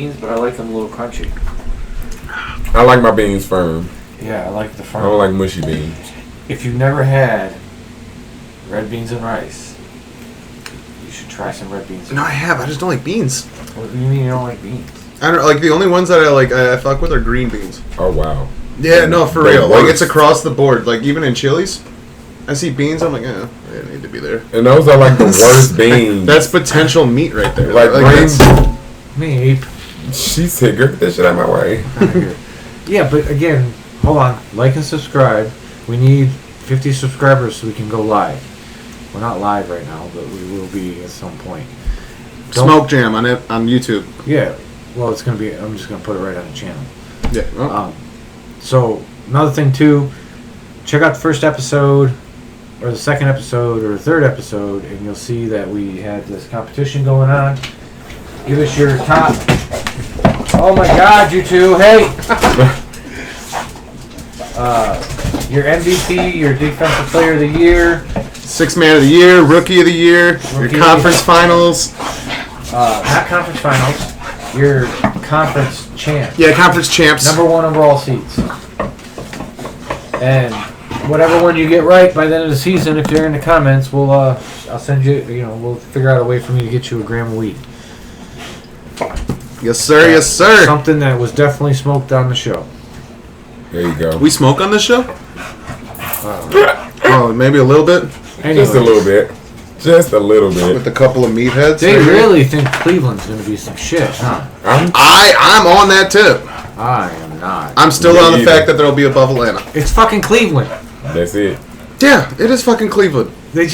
beans, but I like them a little crunchy. I like my beans firm. Yeah, I like the firm. I don't like mushy beans. If you've never had red beans and rice, you should try some red beans. No, I have. I just don't like beans. What do you mean you don't like beans? I don't like the only ones that I like. I fuck with are green beans. Oh wow. Yeah, no, for They're real. Like worse. it's across the board. Like even in Chili's, I see beans. I'm like, they need to be there. And those are like the worst beans. That's potential meat right there. Like that's- Meep. She said, "Girl, get that shit out of my way." Yeah, but again, hold on. Like and subscribe. We need 50 subscribers so we can go live. We're not live right now, but we will be at some point. Smoke Jam on YouTube. Yeah. Well, it's gonna be. I'm just gonna put it right on the channel. Yeah. Oh. So another thing too, check out the first episode, or the second episode, or the third episode, and you'll see that we had this competition going on. Give us your top. Oh my God, you two! Hey. Your MVP, your defensive player of the year, Sixth man of the year, rookie of the year, your conference finals. not conference finals. Your conference champ. Yeah, conference champs. Number 1 overall seeds. And whatever one you get right by the end of the season, if you're in the comments, we'll I'll send you. We'll figure out a way for me to get you a gram of weed. Yes, sir. Yes, sir. Something that was definitely smoked on the show. There you go. We smoke on this show? Oh, maybe a little bit. Anyways, Just a little bit. Just a little bit. With a couple of meatheads. they right here. really think Cleveland's going to be some shit, huh? I'm on that tip. I am not. I'm still Me on the either. fact that they'll be above Atlanta. It's fucking Cleveland. That's it. Yeah, it is fucking Cleveland. They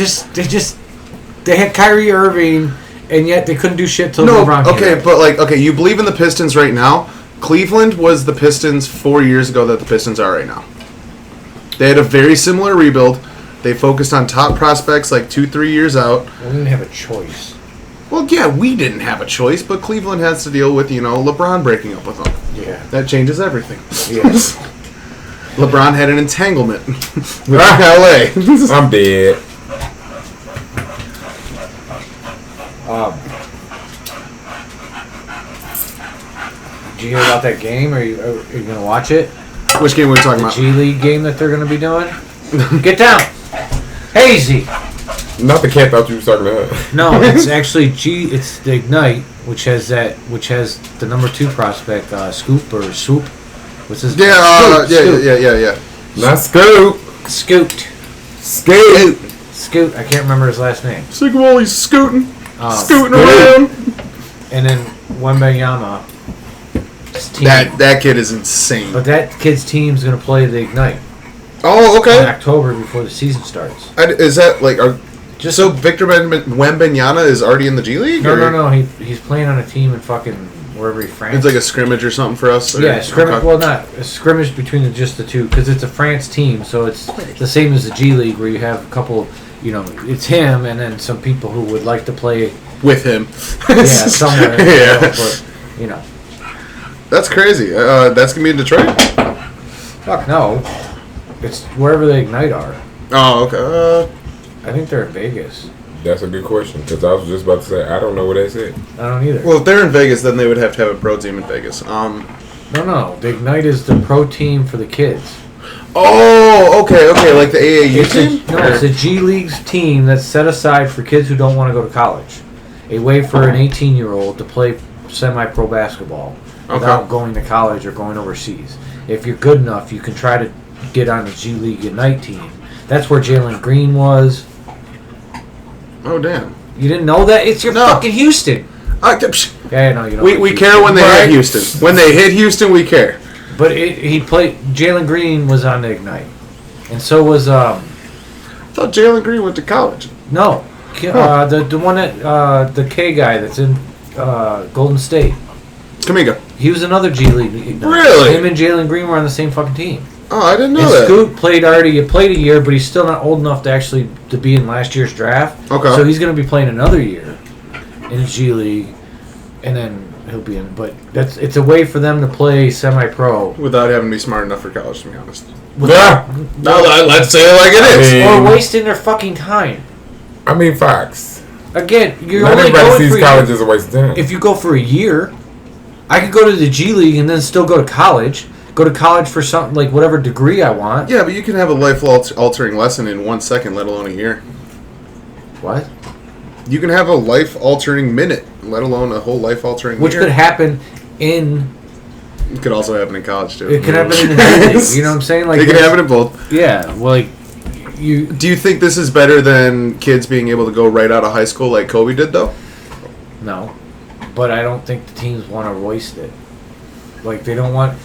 had Kyrie Irving, and yet they couldn't do shit till No, LeBron came okay, out. but you believe in the Pistons right now. Cleveland was the Pistons 4 years ago that the Pistons are right now. They had a very similar rebuild. They focused on top prospects like 2-3 years out. We didn't have a choice. Well, yeah, we didn't have a choice, but Cleveland has to deal with, LeBron breaking up with them. Yeah. That changes everything. Yes. LeBron had an entanglement with LA. I'm dead. Did you hear about that game? Are you going to watch it? Which game were we talking The about? G League game that they're going to be doing? Get down! Hazy! Not the cat thought you was talking to her. No, it's actually it's the Ignite, which has the number 2 prospect, Scoop or Swoop. What's his name? Yeah. Not Scoop. Scoot. Scoop. Scoot. I can't remember his last name. Sigwally's scooting Scoot. around. And then Wembanyama. That kid is insane. But that kid's team's going to play the Ignite Oh, in okay. October before the season starts. Is that so Victor Wembanyama is already in the G League? No. He's playing on a team in fucking wherever he France. It's like a scrimmage or something for us? Yeah, scrimmage. Okay. Well, not a scrimmage between just the two, because it's a France team, so it's the same as the G League, where you have a couple. It's him and then some people who would like to play With him. Yeah, somewhere. Yeah. But That's crazy. That's going to be in Detroit? fuck no. It's wherever the Ignite are. Oh, okay. I think they're in Vegas. That's a good question, because I was just about to say, I don't know what that's it. I don't either. Well, if they're in Vegas, then they would have to have a pro team in Vegas. No. The Ignite is the pro team for the kids. Oh, okay. Like the AAU team? It's a G League's team that's set aside for kids who don't want to go to college. A way for an 18-year-old to play semi-pro basketball without going to college or going overseas. If you're good enough, you can try to get on the G League Ignite team. That's where Jalen Green was. Oh, damn. You didn't know that? It's your fucking Houston. Yeah, no, you don't. We care when they hit Houston. When they hit Houston, we care. But he played. Jalen Green was on the Ignite, and so was I thought Jalen Green went to college. no, the one that the K guy that's in Golden State. Kamiga. He was another G League Ignite. Really? Him and Jalen Green were on the same fucking team. Oh, I didn't know And that. Scoot played a year, but he's still not old enough to be in last year's draft. Okay. So he's going to be playing another year in the G League, and then he'll be in. But it's a way for them to play semi-pro Without having to be smart enough for college, to be honest. Yeah. No, let's say it like it is. I mean- or wasting their fucking time. I mean, Fox. Again, you're Not only everybody going sees for college as a waste of time. if you go for a year. I could go to the G League and then still go to college. Go to college for something like whatever degree I want. Yeah, but you can have a life-altering lesson in 1 second, let alone a year. What? You can have a life-altering minute, let alone a whole life-altering Which year. could happen in... It could also happen in college, too. It could happen in the G League. You know what I'm saying? Like it could happen in both. Yeah, well, like... Do you think this is better than kids being able to go right out of high school like Kobe did, though? No. But I don't think the teams want to waste it. Like, they don't want...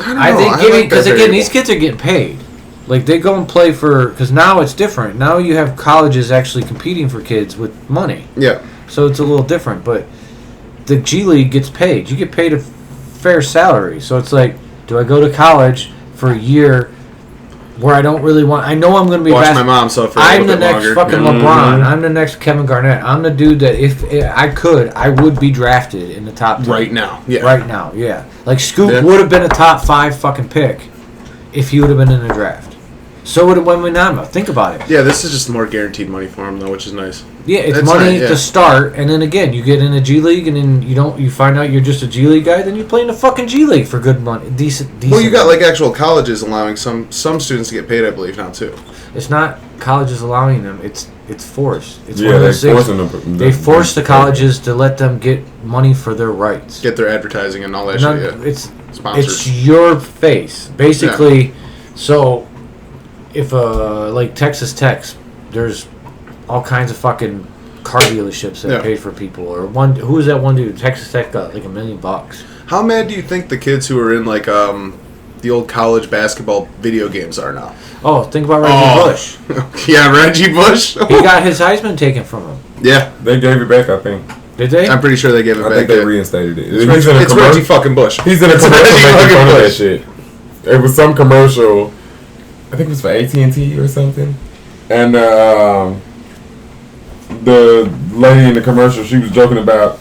I think because again, these kids are getting paid. Like they go and play for because now it's different. Now you have colleges actually competing for kids with money. Yeah. So it's a little different. But the G League gets paid. You get paid a fair salary. So it's like, do I go to college for a year where I don't really want? I know I'm going to be. Watch my mom suffer. I'm the next longer. fucking LeBron. I'm the next Kevin Garnett. I'm the dude that if I could, I would be drafted in the top 10. Right now. Yeah. Right now, yeah. Like Scoop would have been a top 5 fucking pick if he would have been in the draft. So would have Wembanyama. Think about it. Yeah, this is just more guaranteed money for him though, which is nice. Yeah, it's That's money nice, yeah. to start, and then again, you get in a G League, and then you find out you're just a G League guy. Then you play in the fucking G League for good money, decent. Well, you got like actual colleges allowing some students to get paid, I believe now too. It's not colleges allowing them. It's forced. It's Yeah, one of those they things. forcing them. They force the colleges to let them get money for their rights. Get their advertising and all that None- shit. Yeah. It's Sponsors. your face basically. So if like Texas Tech, there's all kinds of fucking car dealerships that pay for people. Or who was that one dude? Texas Tech got like $1 million. How mad do you think the kids who are in like the old college basketball video games are now? Oh, think about Reggie Bush. Yeah, Reggie Bush. He got his Heisman taken from him. Yeah, They gave it back, I think. Did they? I'm pretty sure they gave it I back. think they yeah. reinstated it. It's Reggie fucking Bush. He's in a It's commercial Reggie making fucking fun of that Bush. shit. It was some commercial. I think it was for AT&T or something. And the lady in the commercial, she was joking about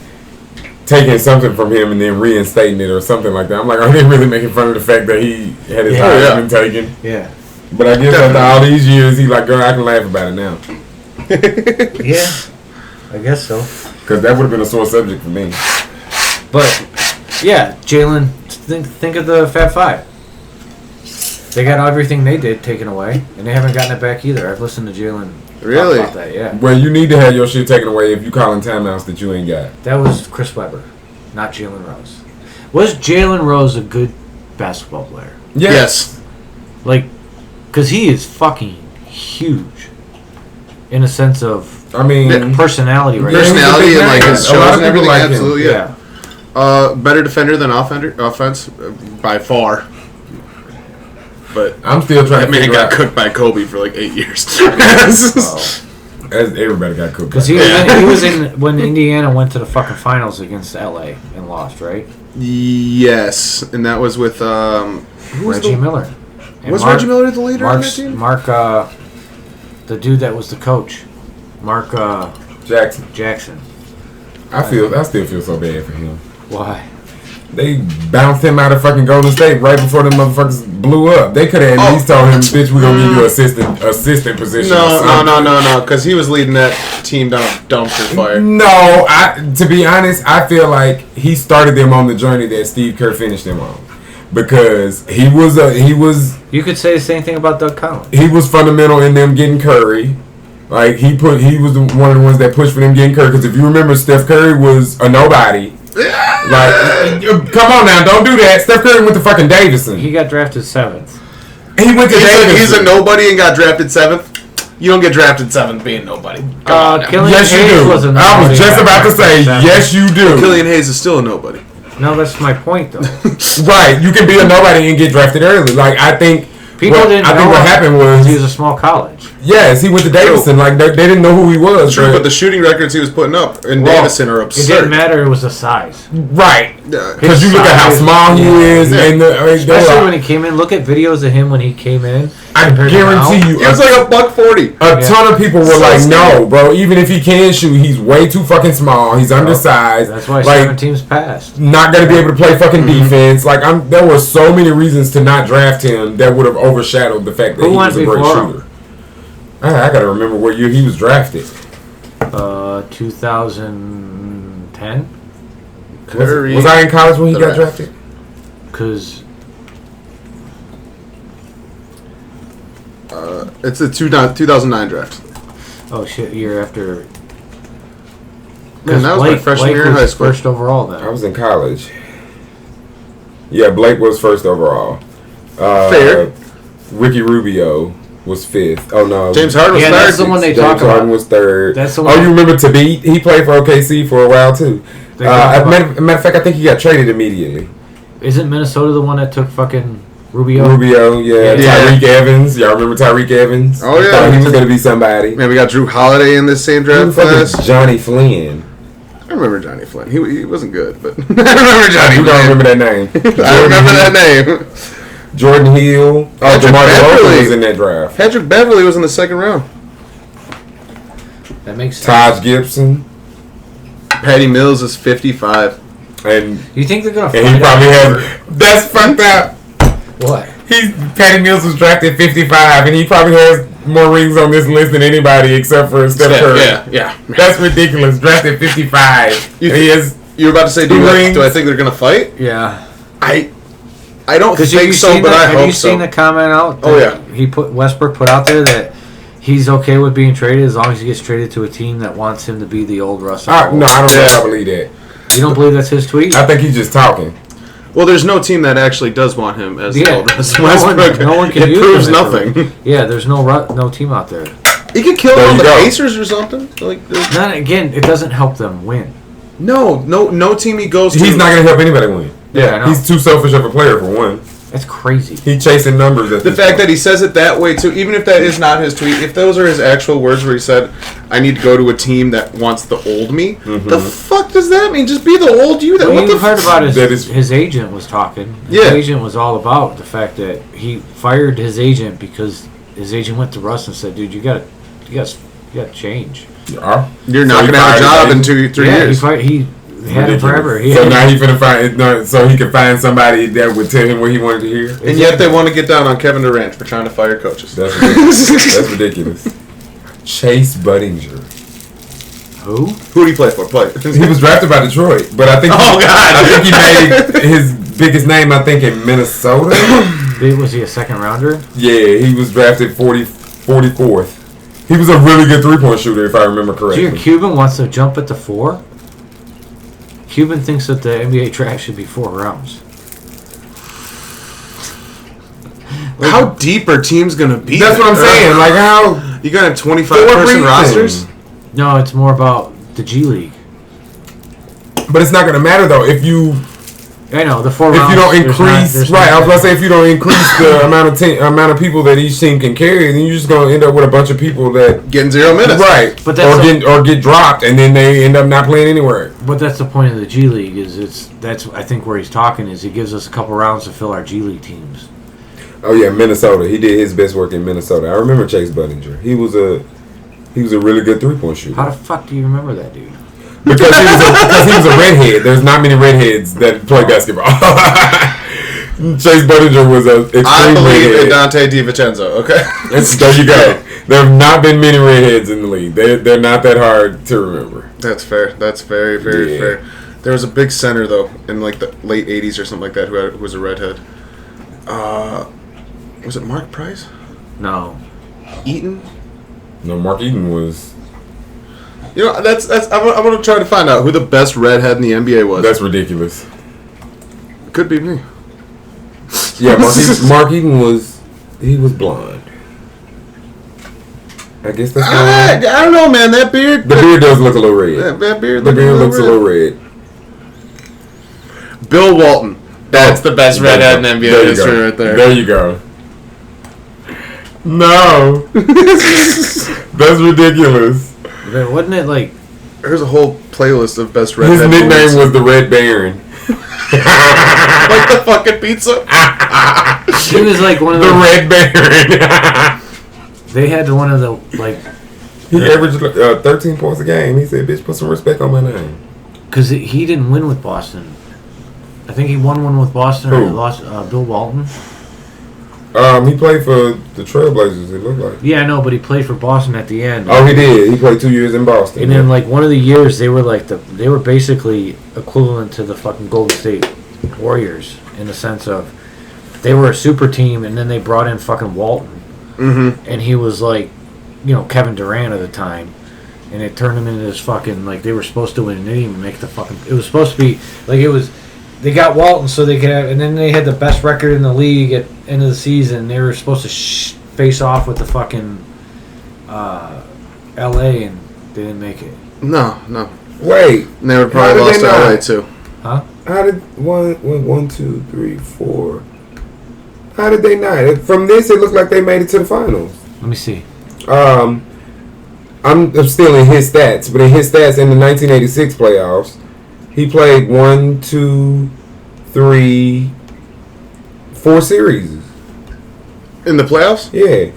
taking something from him and then reinstating it or something like that. I'm like, are they really making fun of the fact that he had his Heisman taken? Yeah. But I guess after all these years, he's like, girl, I can laugh about it now. Yeah. I guess so. Because that would have been a sore subject for me. But yeah, Jalen. Think of the Fab Five. They got everything they did taken away, and they haven't gotten it back either. I've listened to Jalen Really? talk about that. Yeah. Well, you need to have your shit taken away if you calling timeouts that you ain't got. That was Chris Webber, not Jalen Rose. Was Jalen Rose a good basketball player? Yes. Like, because he is fucking huge in a sense of I mean, personality, right? Personality and like his A lot shows of and people everything. like him. Absolutely, yeah. Better defender than offense by far. But I'm still trying that to man figure got out. cooked by Kobe for like 8 years. As everybody got cooked. Because he was in when Indiana went to the fucking finals against LA and lost, right? Yes, and that was with who was Reggie Miller. And Was Reggie Miller the leader on that team? Mark, the dude that was the coach, Mark Jackson. I still feel so bad for him. Why? They bounced him out of fucking Golden State right before them motherfuckers blew up. They could have at least told him, "Bitch, we're gonna give you assistant position." No, because he was leading that team down a dumpster fire. No, to be honest, I feel like he started them on the journey that Steve Kerr finished them on, because he was. You could say the same thing about Doug Collins. He was fundamental in them getting Curry. Like he was one of the ones that pushed for them getting Curry. Because if you remember, Steph Curry was a nobody. Like, come on now, don't do that. Steph Curry went to fucking Davidson. He got drafted 7th. He went to Davidson. He's a nobody and got drafted 7th. You don't get drafted 7th being nobody. Yes, you do. I was just about to say, yes, you do. Killian Hayes is still a nobody. No, that's my point, though. Right, you can be a nobody and get drafted early. Like, I think People didn't know what happened was he was a small college. Yes, he went to Davidson. Like they didn't know who he was. True, but the shooting records he was putting up in Davidson are absurd. It didn't matter. It was the size. Right. Because you look at how small he is, and especially when he came in. Look at videos of him when he came in. I guarantee you, it was like $140. A ton of people were like, "No, bro. Even if he can shoot, he's way too fucking small. He's undersized. That's why like, 7 teams passed. Not gonna be able to play fucking defense. Like there were so many reasons to not draft him that would have overshadowed the fact that he was a great shooter. I gotta remember what year he was drafted. 2010. Curry. Was I in college when he The got ref. drafted? Because It's the 2009 draft. oh shit, year after. Man, that was my freshman year in high school. First overall then. I was in college. Yeah, Blake was first overall. Fair. Ricky Rubio was fifth. Oh no, James Harden was Yeah, third. that's the one they James talk Harden about. was third. That's the Oh, one. you remember Tabit? He played for OKC for a while too. They talk about- Matter of fact, I think he got traded immediately. Isn't Minnesota the one that took fucking Rubio? Rubio, yeah. Yeah. Tyreek Evans. Y'all remember Tyreek Evans? Oh, yeah. Thought he was going to be somebody. Man, we got Drew Holiday in this same Who draft the fuck is class. Johnny Flynn? I remember Johnny Flynn. He wasn't good, but I remember Johnny You don't Flynn. remember that name. I remember that name. Jordan Hill. Oh, Patrick DeMar Beverley. DeRozan was in that draft. Patrick Beverley was in the second round. That makes sense. Taj Gibson. Patty Mills is 55. And You think they're gonna? he find probably out has. That's fucked up. what? Patty Mills was drafted 55, and he probably has more rings on this list than anybody except for Steph Curry. Yeah. That's ridiculous. Drafted 55. You he is. You were about to say, Two rings. do I think they're gonna fight? Yeah. I don't Because think so, but I have hope you so. seen the comment out? Oh, that yeah. Westbrook put out there that he's okay with being traded as long as he gets traded to a team that wants him to be the old Russell. No, I don't know if Yeah. I believe that. You don't believe that's his tweet? I think he's just talking. Well, there's no team that actually does want him as the Yeah, old Russell no one- Westbrook. no one can It use proves him as a- nothing. Yeah, there's no team out there. He could kill There all you the go. Pacers or something. Like, there's- Then again, it doesn't help them win. no team he goes to. He's not going to help anybody win. Yeah, I know. He's too selfish of a player for one. That's crazy. He's chasing numbers at The this fact point. that he says it that way too, even if that is not his tweet, if those are his actual words where he said, "I need to go to a team that wants the old me," the fuck does that mean? Just be the old you. That Well, what you the heard about That is- his agent was talking. His Yeah. agent was all about the fact that he fired his agent because his agent went to Russ and said, "Dude, you got to change." Yeah. You're So not he gonna have a fired job him. in 2-3 yeah, years. he had it forever. He So had- now he finna find so he can find somebody that would tell him what he wanted to hear. And yet they want to get down on Kevin Durant for trying to fire coaches. That's ridiculous. That's ridiculous. Chase Budinger. Who? Who did he play for? He was drafted by Detroit, but I think Oh, God. I think he made his biggest name. I think in Minnesota. Was he a second rounder? Yeah, he was drafted 44th. He was a really good 3-point shooter, if I remember So your correctly. Cuban wants to jump at the 4? Cuban thinks that the NBA draft should be 4 rounds. How deep are teams gonna be? That's what I'm saying. Like how You got 25 For what person reason? rosters. No, it's more about the G League. But it's not going to matter though if you I know the 4 rounds. if you don't there's increase there's right. I was no- about to say if you don't increase the amount of people that each team can carry, then you're just going to end up with a bunch of people that Getting 0 minutes. right, But that's or get dropped, and then they end up not playing anywhere. But that's the point of the G League. That's I think where he's talking is he gives us a couple rounds to fill our G League teams. Oh yeah, Minnesota. He did his best work in Minnesota. I remember Chase Budinger. He was a really good 3-point shooter. How the fuck do you remember that, dude? Because he was a redhead. There's not many redheads that play basketball. Chase Budinger was an extreme I believe in redhead. Dante DiVincenzo. Okay. There you go. There have not been many redheads in the league. They're not that hard to remember. That's fair. That's very, very Yeah. fair. There was a big center though in like the late '80s or something like that who was a redhead. Was it Mark Price? No. Eaton? No, Mark Eaton was. You know, that's. I'm gonna try to find out who the best redhead in the NBA was. That's ridiculous. Could be me. Yeah, Mark Eaton was. He was blonde. I guess that's. I don't know, man. That beard. The beard does look a little red. That beard. The beard looking looks a little red. Bill Walton. That's the best There you redhead in go. NBA There you history go. right there. There you go. No. That's ridiculous. But wasn't it like There's a whole playlist of best redhead. His nickname moments. was the Red Baron. like the fucking pizza. he was like one of The the Red Baron. they had one of the like He averaged 13 points a game. He said, "Bitch, put some respect on my name." because he didn't win with Boston. I think he won one with Boston or Who? he lost Bill Walton. He played for the Trailblazers. It looked like. Yeah, I know, but he played for Boston at the end. Oh, he did. He played 2 years in Boston. And then, like, one of the years, they were basically equivalent to the fucking Golden State Warriors in the sense of they were a super team, and then they brought in fucking Walton, and he was like, Kevin Durant at the time, and it turned him into this fucking like they were supposed to win, and they didn't even make the fucking. It was supposed to be like it was. They got Walton so they could have, and then they had the best record in the league at end of the season. They were supposed to face off with the fucking L.A. and they didn't make it. No. Wait. And they would probably lost to L.A. too. Huh? How did one, 2, 3, 4? How did they not? From this, it looked like they made it to the finals. Let me see. I'm still in his stats, but in his stats in the 1986 playoffs, he played 1, 2, 3, 4 series. In the playoffs? Yeah.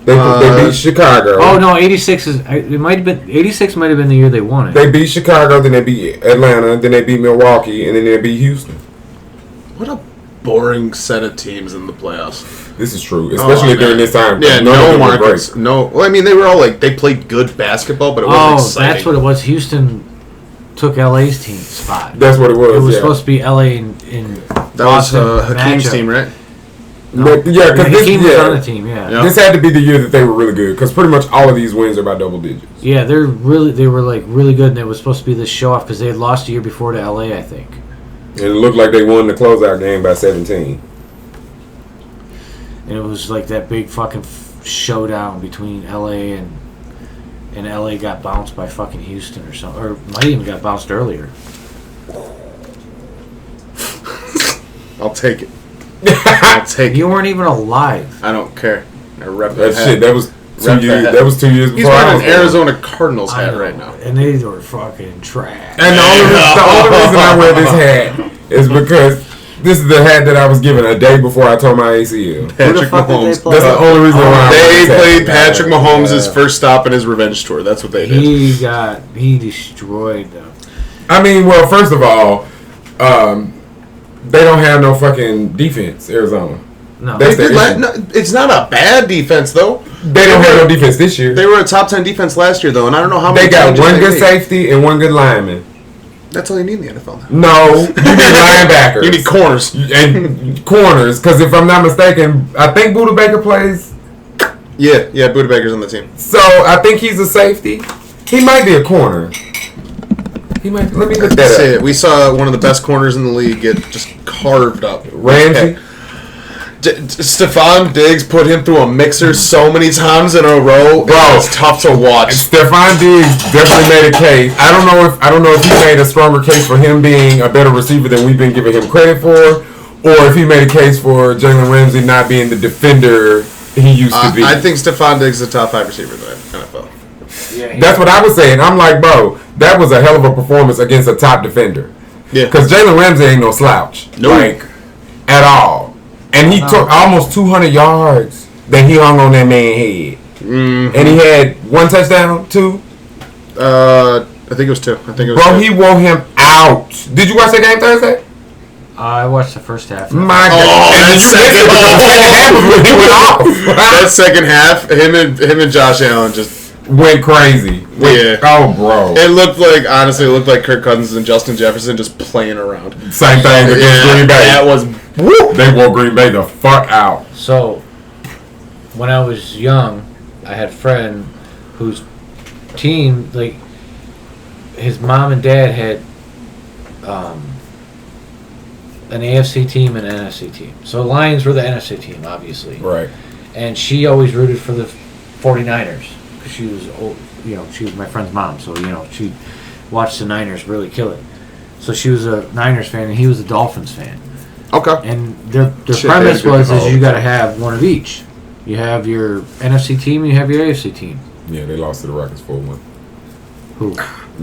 They beat Chicago. Oh no, 86 is. It might have been 86. Might have been the year they won it. They beat Chicago, then they beat Atlanta, then they beat Milwaukee, and then they beat Houston. What a boring set of teams in the playoffs. This is true, especially during this time. Yeah, no markets. No, well, I mean, they were all like they played good basketball, but it wasn't exciting. That's what it was. Houston took LA's team spot. That's what it was. It was supposed to be LA in that Boston was Hakeem's team, right? No. Yeah, because Hakeem was on the team. Yeah, this had to be the year that they were really good because pretty much all of these wins are by double digits. Yeah, they were like really good, and it was supposed to be this show off because they had lost a year before to LA, I think. And it looked like they won the closeout game by 17. And it was like that big fucking showdown between LA and LA got bounced by fucking Houston or something, or might even got bounced earlier. I'll take it. I'll take it. You weren't even alive. I don't care. I rep that hat. shit. That was 2 years. That was 2 years before. He's wearing an Arizona Cardinals hat right now, and they were fucking trash. And the only reason I wear this hat is because this is the hat that I was given a day before I tore my ACL. Patrick Mahomes. That's the only reason why they played Patrick Mahomes' first stop in his revenge tour. That's what they did. He destroyed them. I mean, well, first of all, they don't have no fucking defense, Arizona. No, it's not a bad defense though. They don't have no defense this year. They were a top 10 defense last year though, and I don't know how many. They got one good safety and one good lineman. That's all you need in the NFL now. No, you need linebackers. You need corners. And corners, because if I'm not mistaken, I think Buda Baker plays. Yeah, Buda Baker's on the team. So I think he's a safety. He might be a corner. He might. Let me look that up. We saw one of the best corners in the league get just carved up. Ramsey. Stephon Diggs put him through a mixer so many times in a row. Bro, it's tough to watch. Stephon Diggs definitely made a case. I don't know if he made a stronger case for him being a better receiver than we've been giving him credit for, or if he made a case for Jalen Ramsey not being the defender he used to be. I think Stephon Diggs is a top 5 receiver in the NFL. Yeah, that's what I was saying. I'm like, bro, that was a hell of a performance against a top defender. Yeah, because Jalen Ramsey ain't no slouch, like at all. And he took almost 200 yards that he hung on that man's head. Mm-hmm. And he had 1 touchdown, 2? I think it was 2. Bro, he wore him out. Did you watch that game Thursday? I watched the first half. My God. That second half, him and Josh Allen just went crazy. Yeah. Oh, bro. It looked like Kirk Cousins and Justin Jefferson just playing around. Same thing against Green Bay. That was... They wore Green Bay the fuck out. So, when I was young, I had a friend whose team, like, his mom and dad had an AFC team and an NFC team. So, Lions were the NFC team, obviously. Right. And she always rooted for the 49ers. Because she was, she was my friend's mom. So, she watched the Niners really kill it. So, she was a Niners fan, and he was a Dolphins fan. Okay. And their premise was you got to have one of each. You have your NFC team and you have your AFC team. Yeah, they lost to the Rockets 4-1. Who?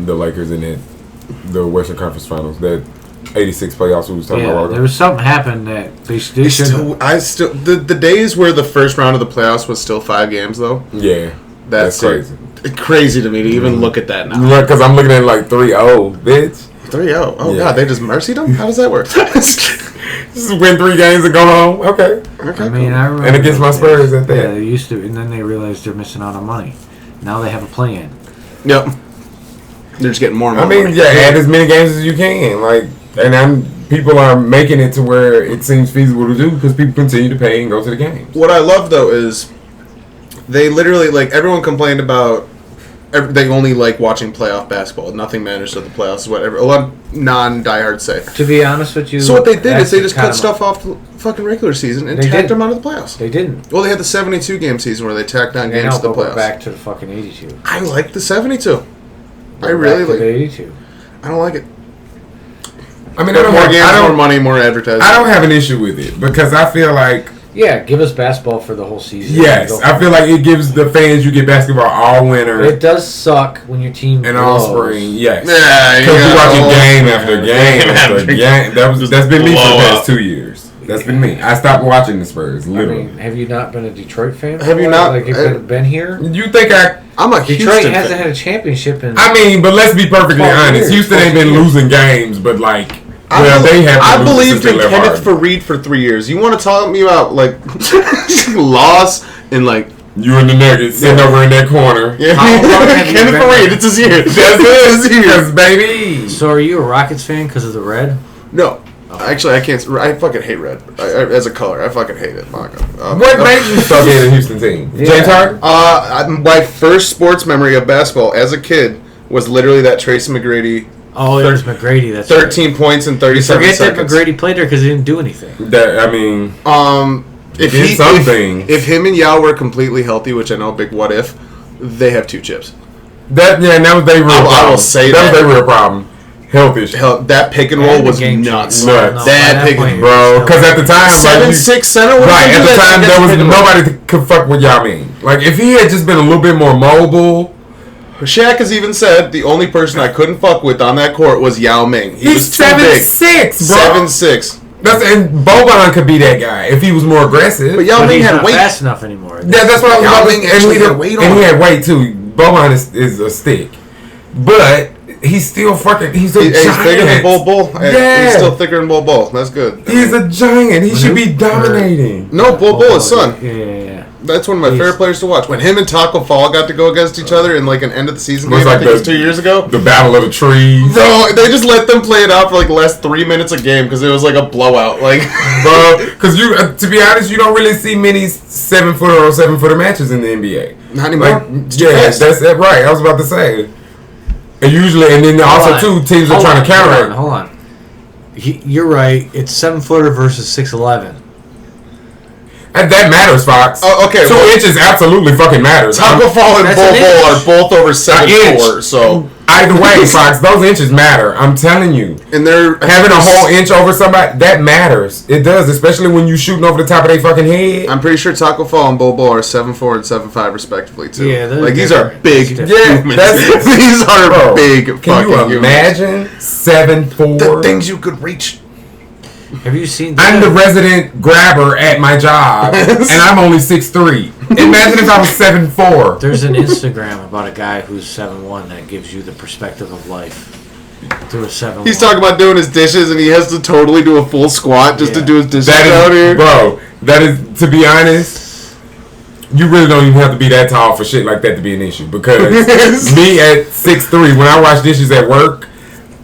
The Lakers in the Western Conference Finals. That 86 playoffs we was talking about. There was something happened that they should. The days where the first round of the playoffs was still 5 games though. Yeah, that's crazy. Crazy to me to even look at that now. Because I'm looking at like 3-0, bitch. 3-0. Oh, yeah. God, they just mercied them? How does that work? Just win 3 games and go home. Okay. I mean, I remember. And against my Spurs at that. Yeah, they used to, and then they realized they're missing out on money. Now they have a plan. Yep. They're just getting more and more. I mean, money. yeah, add as many games as you can. Like, people are making it to where it seems feasible to do because people continue to pay and go to the games. What I love though is they literally everyone complained about they only like watching playoff basketball. Nothing matters to the playoffs. Is what a lot of non-diehards say. To be honest with you, So what they did is they just cut stuff off the fucking regular season and tacked them out of the playoffs. They didn't. Well, they had the 72 game season where they tacked on games to the playoffs. Back to the fucking 82. I like the 72. I Go really back to like the 82. I don't like it. I mean, I don't more have, games, I don't, more money, more advertising. I don't have an issue with it because I feel like Yeah, give us basketball for the whole season. yes, I feel like it gives the fans you get basketball all winter It does suck when your team and all blows. spring. Yes, Yeah, because you're watching game after game after after game. That's been me for the blow past up. 2 years. That's been me. I stopped watching the Spurs. I Literally. mean, have you not been a Detroit fan? Have you not- Like, you've been here? You think I'm a Detroit Houston hasn't fan. had a championship in. I mean, but let's be perfectly 12 honest. years, Houston ain't 12 been years. losing games, but like, I they have. I been losing believed since they in left Kenneth Harden. Faried for 3 years. You want to talk to me about loss and You and the Nuggets sitting over in that corner. yeah. How long have you Kenneth been- Faried, it's his year. That's it. Yes, baby. So are you a Rockets fan because of the red? No. Actually, I can't. I fucking hate red. As a color, I fucking hate it. What made you start being a Houston team? Yeah. James Harden? My first sports memory of basketball as a kid was literally that Tracy McGrady Oh, it was McGrady. That's 13 points in 37 Forget seconds. that McGrady played there because he didn't do anything. That I mean, If him and Yao were completely healthy, which I know, big what if, they have 2 chips. that was their real problem. I will say that was that. their real problem. Health issue. That pick and And roll the was game nuts. changed. Nuts. That pick and Bro, because at the time, like, 7'6" center. What right did at you the do time, against there was pick and roll? nobody that could fuck with Yao Ming. Like, if he had just been a little bit more mobile. Shaq has even said the only person I couldn't fuck with on that court was Yao Ming. He was He's too big. 7'6", bro. 7'6". And Boban could be that guy if he was more aggressive. But Yao But Ming he's had not weight. fast enough anymore. Yeah, that's what I was Yao about Ming to- actually and had weight on and he him. had weight too. Boban is a stick, but he's still fucking. He's a He's giant. bigger than Bull Bull. Yeah. He's still thicker than Bull Bull. That's good. He's a giant. He should be Or- dominating. No, Bull Bull, his son. Yeah. That's one of my He's- favorite players to watch. When him and Taco Fall got to go against each other in like an end of the season Was game, like I think it was the- 2 years ago. The battle of the trees, Bro, they just let them play it out for like the last 3 minutes a game because it was like a blowout. Like, bro. Because you, to be honest, you don't really see many 7-footer or 7-footer matches in the NBA. not anymore. Like, It's too yeah, fast. that's it. Right, I was about to say. And usually, and then also too, teams are trying to counter it. Hold on. You're right. It's 7-footer versus 6'11". And that matters, Fox. Oh, okay, 2 well- inches absolutely fucking matters. Taco Fall and That's Bull an Bull inch. are both over 7'4", inch. so Either way, Fox, those inches matter. I'm telling you. and they're Having a whole inch over somebody, that matters. It does, especially when you shooting over the top of their fucking head. I'm pretty sure Taco Fall and Bull Bull are 7'4" and 7'5" respectively too. Yeah, they're like these are different. big That's Yeah, humans. that's- These are Bro, big Can fucking you humans. imagine 7'4"? The things you could reach. Have you seen? I'm the resident grabber at my job, and I'm only 6'3". Imagine if I was 7'4". There's an Instagram about a guy who's 7'1" that gives you the perspective of life through a 7'1". He's talking about doing his dishes and he has to totally do a full squat just to Yeah. do his dishes That out is, here. bro. That is, to be honest, you really don't even have to be that tall for shit like that to be an issue. Because me at 6'3", when I wash dishes at work,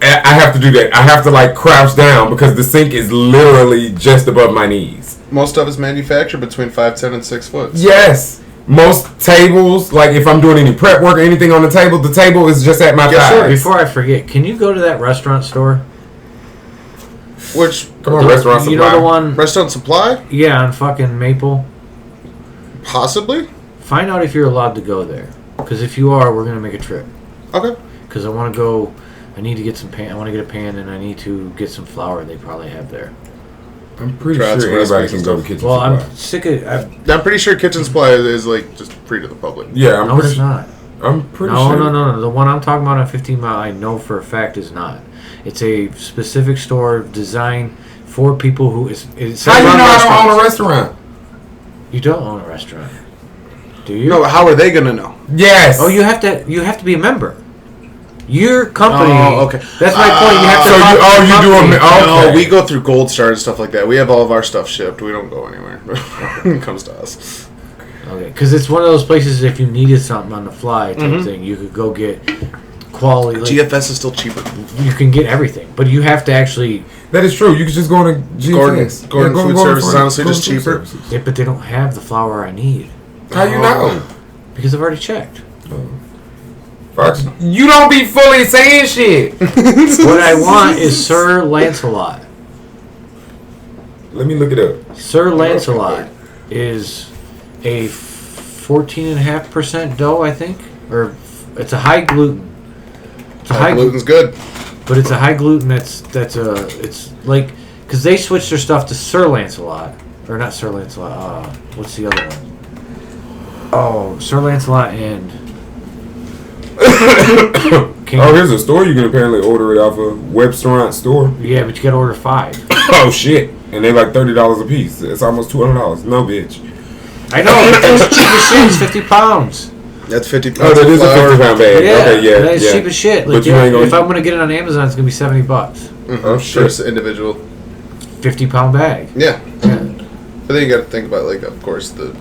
I have to do that. I have to like crouch down because the sink is literally just above my knees. Most of us manufacture between 5'10" and 6 foot. Yes. Most tables, like if I'm doing any prep work or anything on the table is just at my Yes, sir. thighs. Before I forget, can you go to that restaurant store? Which Come on, restaurant You supply. know the one? restaurant supply? Yeah, on fucking Maple. Possibly. Find out if you're allowed to go there. Because if you are, we're gonna make a trip. Okay. Because I want to go. I need to get some pan. I want to get a pan, and I need to get some flour. They probably have there. I'm pretty Try out some sure anybody recipes can and go to kitchen Well, supply. I'm sick of. I'm pretty sure kitchen supply is like just free to the public. Yeah, I'm No, pretty it's not. I'm pretty No, sure. no. The one I'm talking about on 15 Mile, I know for a fact is not. It's a specific store designed for people who is. How you know I restaurants. don't own a restaurant? You don't own a restaurant, do you? No, how are they gonna know? Yes. Oh, you have to. You have to be a member. Your company. Oh, okay. That's my point. You have to. So you do them. No, Okay. we go through Gold Star and stuff like that. We have all of our stuff shipped. We don't go anywhere when it comes to us. Okay, because it's one of those places. If you needed something on the fly type thing, you could go get quality. Like, GFS is still cheaper. you can get everything, but you have to actually. That is true. You can just go to GFS. Gordon Food Services is honestly just cheaper. Yeah, but they don't have the flour I need How you know? because I've already checked. Fuck. You don't be fully saying shit. What I want is Sir Lancelot. Let me look it up. Sir Lancelot is a 14.5% dough, I think, or it's a high gluten. It's a High gluten's good. but it's a high gluten. It's like because they switched their stuff to Sir Lancelot or not Sir Lancelot. What's the other one? Oh, Sir Lancelot and. Here's a store you can apparently order it off a Websterant store. Yeah, but you gotta order 5. Oh shit! And they like $30 a piece. It's almost $200. No bitch. I know, but that's cheap as shit. It's 50 pounds. That's 50 pounds. Oh, that is a 50-pound bag. Yeah, Okay, yeah, that's yeah. cheap as shit. Like, But you ain't gonna. if I'm gonna get it on Amazon, it's gonna be $70. Oh shit! First individual. 50-pound bag. Yeah. Yeah. But then you got to think about, like, of course, the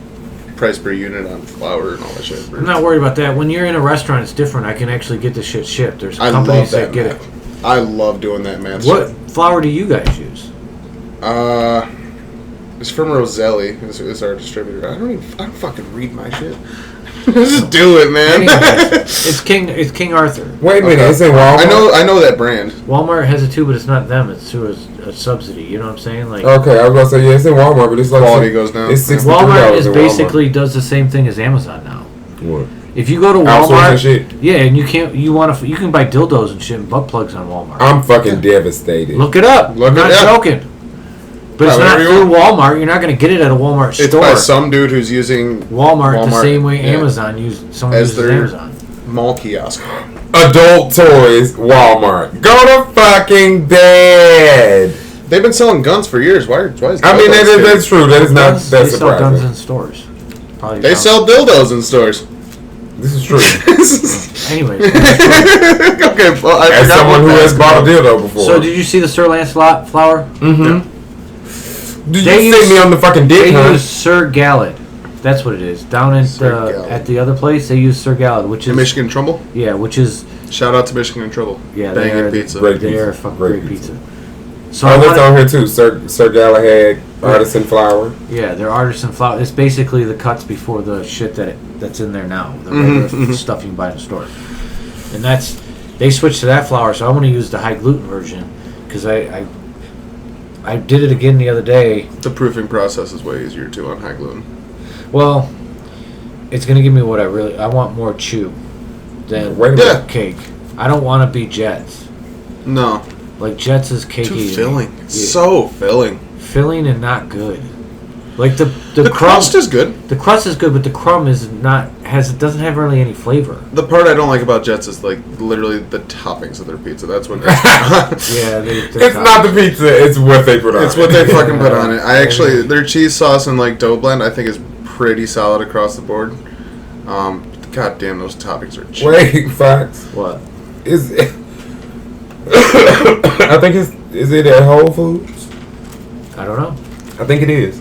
price per unit on flour and all that shit. I'm not worried about that. When you're in a restaurant, it's different. I can actually get this shit shipped. There's I companies love that get math. it. I love doing that math. What flour do you guys use? It's from Roselli. Is our distributor. I don't fucking read my shit. Just do it, man. It's King Arthur. Wait a minute, it's in Walmart. I know that brand. Walmart has it too, but it's not them. It's through a subsidy. You know what I'm saying? Like Okay, I was gonna say it's in Walmart, but it's like Quality goes down. It's $63 Walmart is in basically does the same thing as Amazon now. What? If you go to Outsourcing Walmart, shit. yeah, and you can buy dildos and shit and butt plugs on Walmart. I'm fucking devastated. Look it up. Look I'm not it up. joking. But it's not Whatever you through Walmart. You're not going to get it at a Walmart It's store. by some dude who's using Walmart the same way yeah, Amazon uses as their Amazon. mall kiosk. Adult toys, Walmart. Go to fucking bed. They've been selling guns for years. Why is I mean, that's true. That is not Guns, that's they sell guns surprising. in stores. Probably They down. sell dildos in stores. This is true. Anyways. Okay, well, I As forgot someone what who has bought a basketball- dildo before. So did you see the Sir Lancelot flour? Mm-hmm. Did They you send me on the fucking They dick hunt? use Sir Gallet. That's what it is. Down at the other place, they use Sir Gallet, which In is Michigan Trumbull. yeah, which is Shout out to Michigan in Trouble. yeah, Banging pizza. Great They are pizza. fucking Great great pizza. pizza. So Oh, I that's wanna- on here too. Sir Galahad, artisan flour. yeah, they're artisan flour. It's basically the cuts before the shit that's in there now. The regular stuff you can buy in the store, and they switched to that flour. So I want to use the high gluten version because I did it again the other day. The proofing process is way easier too on high gluten. Well, it's gonna give me what I want more chew than Wait a minute. Yeah. cake. I don't want to be Jets. No, Like Jets is cakey. too filling. It's Yeah. so filling. Filling and not good. Like the The crumb, crust is good. the crust is good, but the crumb doesn't have really any flavor. The part I don't like about Jets is like literally the toppings of their pizza. That's what. Yeah, It's not the pizza. It's what they put on. It's what they fucking put on it. I actually Yeah. their cheese sauce and like dough blend I think is pretty solid across the board. God damn, those toppings are cheap. Wait, Fox. What? Is it? I think is it at Whole Foods? I don't know. I think it is.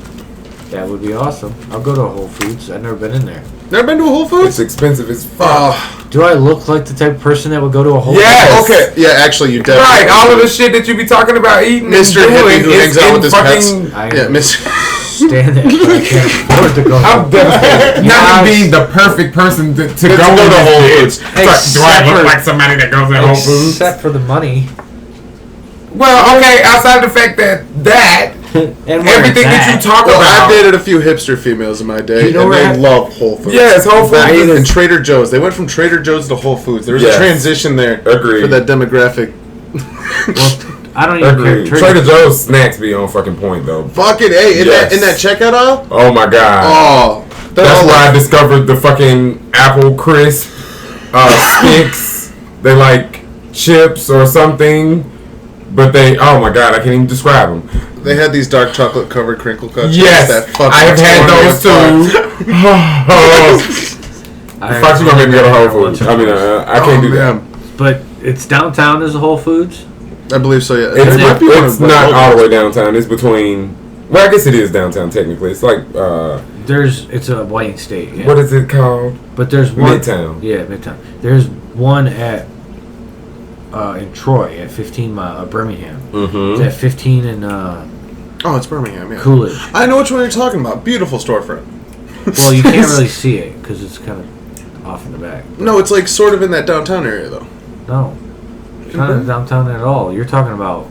That would be awesome. I'll go to a Whole Foods. I've never been in there. Never been to a Whole It's Foods? expensive as fuck. Oh, Do I look like the type of person that would go to a Whole Yes. Foods? okay. Yeah, actually, you definitely. Right, all of the shit that you be talking about eating, Mr. and doing Hippie who is hangs out in with his pets. fucking. I Yeah, Miss. stand there, but I can't afford to go. I'm devastated. Yes. Not being the perfect person to go go to Whole Foods. It's like, do I Except look for- like somebody that goes to Whole Foods? Except for the money. Well, okay, outside the fact that And everything that you talk Well, about. I've dated a few hipster females in my day, You know and where they I- love Whole Foods. Yes, Whole Foods. And Trader Joe's. They went from Trader Joe's to Whole Foods. There was Yes. a transition there Agreed. for that demographic. Well, I don't even Agreed. care. Trader Joe's snacks be on fucking point though. Fucking A, in Yes. that checkout aisle? Oh my god. Oh. they're That's all where I like- discovered the fucking apple crisp sticks. They like chips or something, but oh my god, I can't even describe them. They had these dark chocolate covered crinkle cuts. Yes, That fucking I have had corny those as fuck. too. Oh, Fox, you gonna make me go to Whole Foods? I mean, I can't do that. Man. But It's downtown is the Whole Foods. I believe so. Yeah, It's not all the way downtown. It's between. Well, I guess it is downtown technically. It's like. It's a White State. Yeah. What is it called? But there's one. Midtown. Yeah, Midtown. There's one at in Troy at 15 Mile, Birmingham. Mm-hmm. It's at 15 and it's Birmingham. Yeah. Coolidge. I know which one you're talking about. Beautiful storefront. Well, you can't really see it because it's kind of off in the back. No, it's like sort of in that downtown area though. No, it's not in downtown at all. You're talking about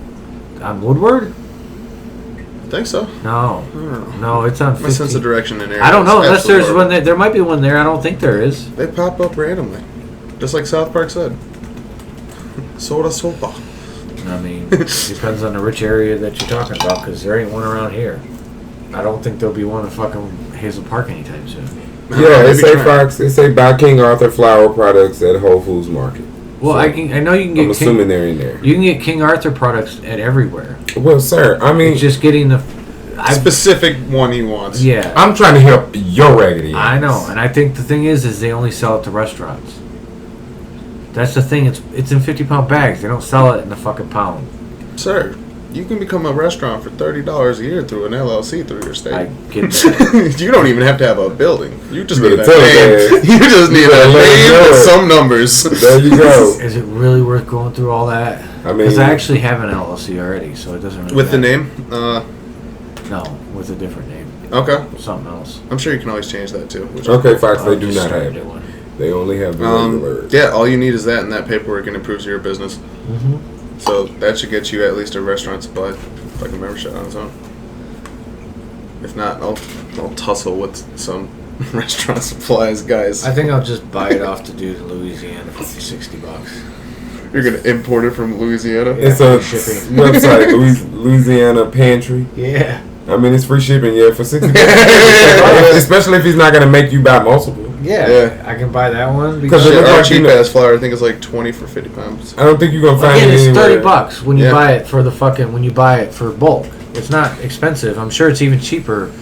on Woodward? I think so. No, it's on 15. My sense of direction in area. I don't know unless there's one there. There might be one there. I don't think there is. They pop up randomly, just like South Park said. Soda sopa. I mean, depends on the rich area that you're talking about, because there ain't one around here. I don't think there'll be one in fucking Hazel Park anytime soon. Yeah, it say Fox. It say buy King Arthur flour products at Whole Foods Market. Well, so, I know you can get. I'm assuming they're in there. You can get King Arthur products at everywhere. Well, sir, I mean, it's just getting the specific one he wants. Yeah, I'm trying to help your raggedy ass. I know, and I think the thing is they only sell it to restaurants. That's the thing. It's in 50-pound bags. They don't sell it in the fucking pound. Sir, you can become a restaurant for $30 a year through an LLC through your state. I get that. You don't even have to have a building. You just need a name. You You just need a name with some numbers. There you go. Is it really worth going through all that? I mean, because I actually have an LLC already, so it doesn't really with matter. the name? No, with a different name. Okay. Something else. I'm sure you can always change that too. Okay, Fox, they do not have it. One. They only have the regular. Yeah, all you need is that, and that paperwork, and it proves your business. Mm-hmm. So that should get you at least a restaurant supply, fucking membership on its own. If not, I'll tussle with some restaurant supplies guys. I think I'll just buy it off the dude in Louisiana for $60. You're gonna import it from Louisiana? It's a shipping website, Louisiana Pantry. Yeah. I mean, it's free shipping, yeah, for $60. Especially if he's not gonna make you buy multiple. Yeah, I can buy that one because shit, our like cheap ass flour, I think it's like 20 for 50 pounds. I don't think you're gonna find it anywhere. It's $30 when you buy it for when you buy it for bulk. It's not expensive. I'm sure it's even cheaper.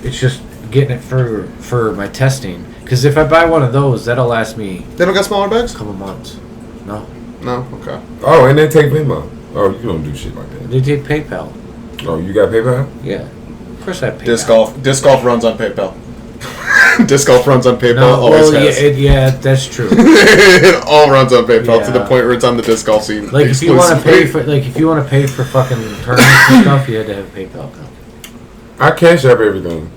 It's just getting it for my testing. Because if I buy one of those, that'll last me. They don't got smaller bags? A couple months. No. Okay. Oh, and they take Venmo. Oh, you don't do shit like that. They take PayPal. Oh, you got PayPal? Yeah. Of course I have PayPal. Disc golf runs on PayPal. Disc golf runs on PayPal. No, always well, has. yeah, that's true. It all runs on PayPal to the Yeah. point where it's on the disc golf scene. Like if you want to pay for fucking tournaments and stuff, you had to have a PayPal account. I cash up everything.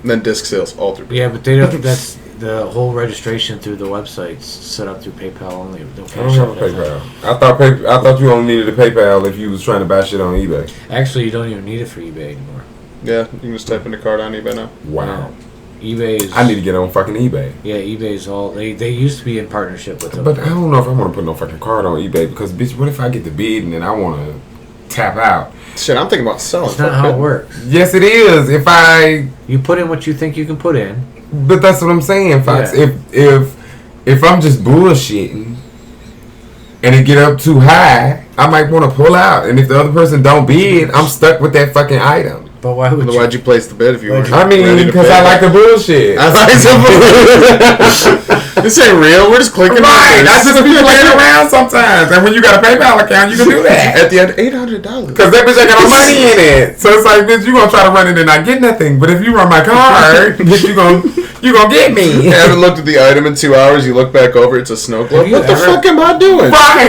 And then disc sales all through. Yeah, but they don't. That's the whole registration through the website's set up through PayPal only. I don't have a PayPal. I thought you only needed a PayPal if you was trying to buy shit on eBay. Actually, you don't even need it for eBay anymore. Yeah, you can just type in the card on eBay now. Wow. eBay is. I need to get on fucking eBay. Yeah, eBay's all. They used to be in partnership with them. But I don't know if I want to put no fucking card on eBay because, bitch, what if I get the bid and then I want to tap out? Shit, I'm thinking about selling. That's not how it works. Yes, it is. You put in what you think you can put in. But that's what I'm saying, Fox. Yeah. If I'm just bullshitting and it get up too high, I might want to pull out. And if the other person don't bid, I'm stuck with that fucking item. But why'd you place the bid if you were? I mean, because I like the bullshit. I like the bullshit. This ain't real. We're just clicking. Right. I just be playing around sometimes. And when you got a PayPal account, you can do that. At the end, $800. Because that bitch ain't got no money in it. So it's like, bitch, you gonna try to run it and not get nothing. But if you run my card, bitch, you gonna get me. You haven't looked at the item in 2 hours. You look back over, it's a snow globe. What the fuck am I doing? Right.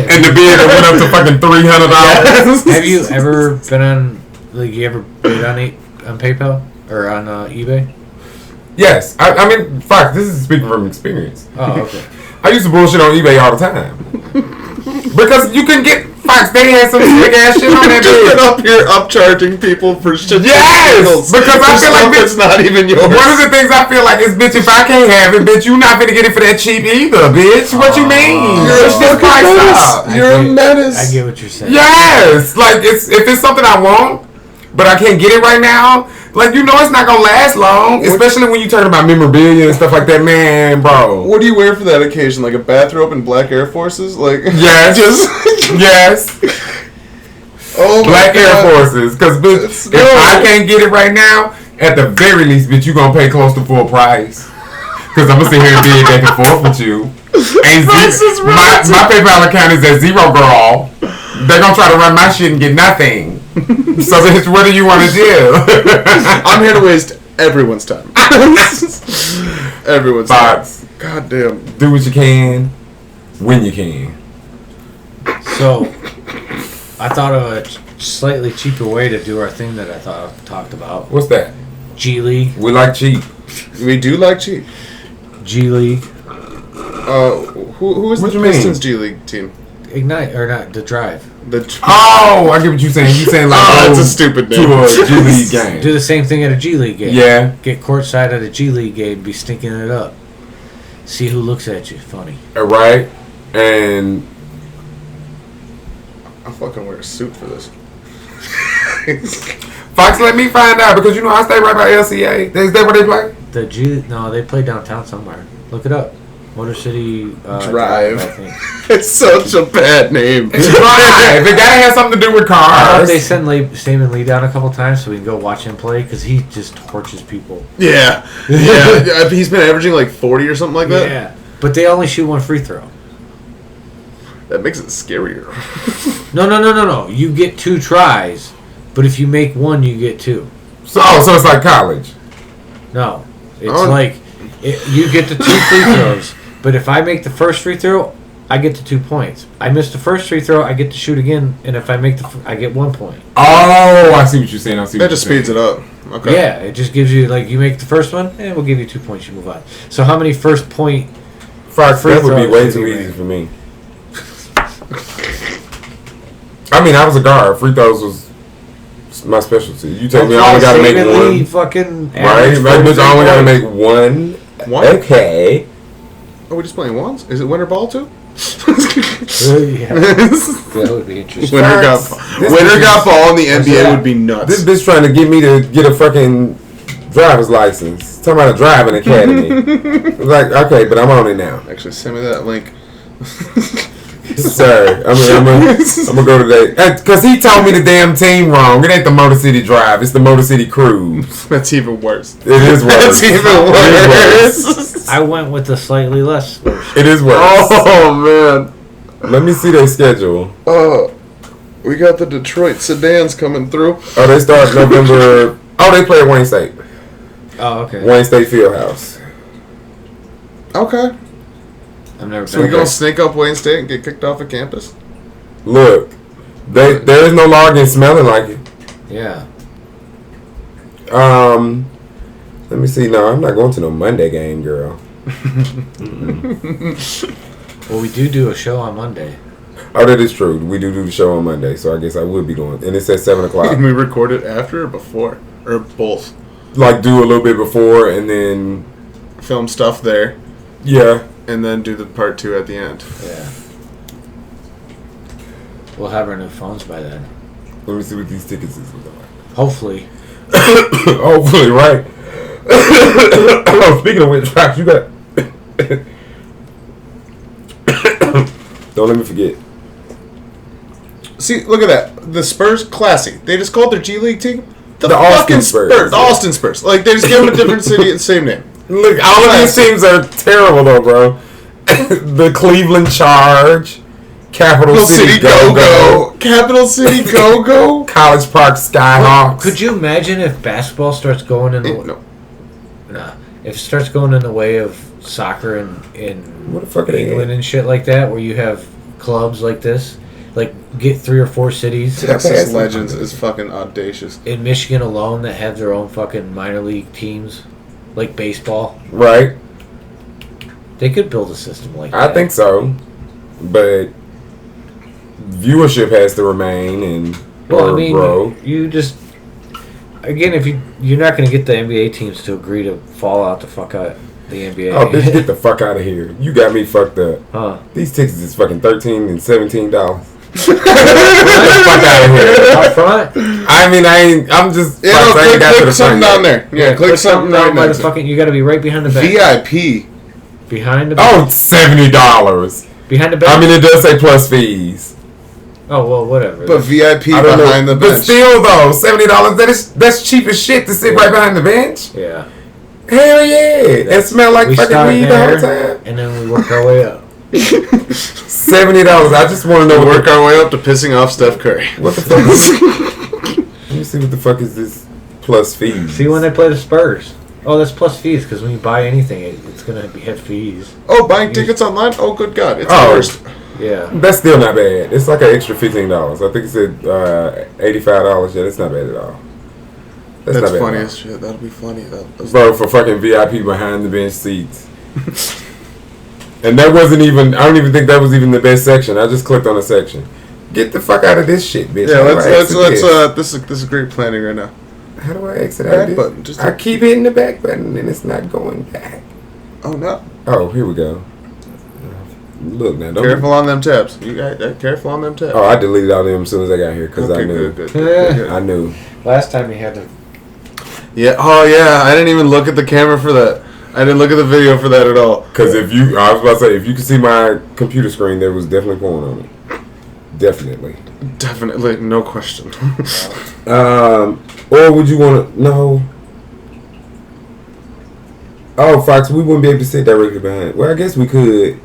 And the bid went up to fucking $300. Have you ever been on? Like, you ever bid on PayPal or on eBay? Yes. I mean, Fox, this is speaking from experience. Oh, okay. I used to bullshit on eBay all the time. Because you can get, Fox, they had some slick ass shit on that Just bitch. been up here upcharging people for shit. Yes! Because I feel like, bitch, it's not even yours. one of the things I feel like is, bitch, if I can't have it, bitch, you not gonna get it for that cheap either, bitch. What you mean? You're Push this price up. You're a menace. I get what you're saying. Yes! Like, if it's something I want, but I can't get it right now, like, you know it's not gonna last long, especially when you talking about memorabilia and stuff like that, man, bro. What do you wear for that occasion? Like a bathrobe and black Air Forces? Like, yes, yes. Oh my Black God. Air Forces, because bitch, if I can't get it right now, at the very least, bitch, you gonna pay close to full price. Because I'm gonna sit here and be back and forth with you. And my PayPal account is at zero, girl. They're gonna try to run my shit and get nothing. So bitch, what do you want to do? I'm here to waste everyone's time. Everyone's time. God damn. Do what you can, when you can. So, I thought of a slightly cheaper way to do our thing that I talked about. What's that? G League. We like cheap. We do like cheap. G League. Who is What the you mean? Pistons G League team? Ignite, or not, the Drive. Oh, I get what you're saying. You're saying like that's a stupid name. to a G League game. Do the same thing at a G League game. Yeah. Get courtside at a G League game, be stinking it up. See who looks at you. Funny. Right. And I'll fucking wear a suit for this. Fox, let me find out because you know I stay right by LCA. Is that where they play? No, they play downtown somewhere. Look it up. Motor City Drive. I think. It's such a bad name. Drive. It gotta have something to do with I hope cars. they send Saban Lee down a couple times so we can go watch him play because he just torches people. Yeah. Yeah. He's been averaging like 40 or something like that. Yeah, but they only shoot one free throw. That makes it scarier. No. You get 2 tries, but if you make one, you get 2. So it's like college. No, it's you get the 2 free throws, but if I make the first free throw, I get the 2 points. I miss the first free throw, I get to shoot again, and if I make I get 1 point. Oh, I see what you're saying. That just speeds it up. Okay. Yeah, it just gives you you make the first one, and we'll give you 2 points. You move on. So how many first point? Fox, free that would be throws way does too he easy make? for me. I mean, I was a guard. Free throws was my specialty. You told me I only got to make one. Fucking Right? Like, bitch, I only got to make one. One? Okay. Are we just playing ones? Is it winter ball too? Yeah, that would be interesting. Winter got ball in the NBA would be nuts. This bitch trying to get me to get a fucking driver's license. Talking about a driving academy. Like, okay, but I'm on it now. Actually, send me that link. Sir, I'm gonna go today. Because he told me the damn team wrong. It ain't the Motor City Drive. It's the Motor City Cruise. That's even worse. It is worse. That's even worse. I went with the slightly less worse. It is worse. Oh, man. Let me see their schedule. We got the Detroit Sedans coming through. Oh, they start November. Oh, they play at Wayne State. Oh, okay. Wayne State Fieldhouse. Okay. I've never So been we gonna sneak up Wayne State and get kicked off of campus? Look, there is no login smelling like it. Yeah. Let me see. No, I'm not going to no Monday game, girl. Well, we do a show on Monday. Oh, that is true. We do the show on Monday, so I guess I would be going. And it's at 7 o'clock. Can we record it after or before? Or both? Like, do a little bit before and then... Film stuff there. Yeah. And then do the part 2 at the end. Yeah. We'll have our new phones by then. Let me see what these tickets is looking like. Hopefully. Hopefully, right. Oh, speaking of which, Fox, you got... Don't let me forget. See, look at that. The Spurs, classy. They just called their G League team the Austin fucking Spurs. The Austin Spurs. Like, they just gave them a different city, the same name. Look, all of these teams are terrible, though, bro. The Cleveland Charge, Capital City Go-Go, Capital City Go-Go, College Park Skyhawks. Could you imagine if basketball starts going in the No. Nah. If it starts going in the way of soccer in What the fuck are they England and shit like that, where you have clubs like this, like get 3 or 4 cities Texas Legends is fucking audacious. in Michigan alone that have their own fucking minor league teams, like baseball. Right? They could build a system like I that. think so. But viewership has to remain and Well, I mean, grow. you just again, if you're not going to get the NBA teams to agree to fall out the fuck out the NBA. Oh, bitch, get the fuck out of here. You got me fucked up. Huh? These tickets is fucking $13 and $17. Get the fuck out of here. Up front? I mean, I'm just... Yeah, no, saying got to click the something front down yet. there. Yeah, click something right by the next to it. fucking. You got to be right behind the bench. VIP. Behind the Oh, bench. $70. Behind the bench. I mean, it does say plus fees. Oh well, whatever. But VIP I don't behind know. the But bench. still, though, $70, that's cheap as shit to sit right behind the bench. Yeah. Hell yeah. It smell like We fucking start weed the whole there, time. and then we work our way up. $70. I just want to know. Work our way up to pissing off Steph Curry. What the fuck? Let me see what the fuck is this plus fees. See when they play the Spurs. Oh, that's plus fees because when you buy anything, it's gonna have fees. Oh, buying tickets online? Oh, good God! It's the worst. Yeah. That's still not bad. It's like an extra $15. I think it said $85. Yeah, that's not bad at all. That's not bad funny at all. as shit. That'll be funny. Bro, for fucking VIP behind the bench seats. And that wasn't even, I don't even think that was even the best section. I just clicked on a section. Get the fuck out of this shit, bitch. Yeah, this is great planning right now. How do I exit out of button. this? I keep hitting the back button and it's not going back. Oh, no. Oh, here we go. Look now, don't careful on them tabs. You got careful on them tabs. Oh, I deleted all of them as soon as I got here because I knew. Good. I knew. Last time you had to. Yeah. Oh, yeah. I didn't even look at the camera for that. I didn't look at the video for that at all. Because I was about to say, if you could see my computer screen, there was definitely porn on it. Definitely, no question. Or would you want to? No. Oh, Fox, we wouldn't be able to sit directly behind. Well, I guess we could.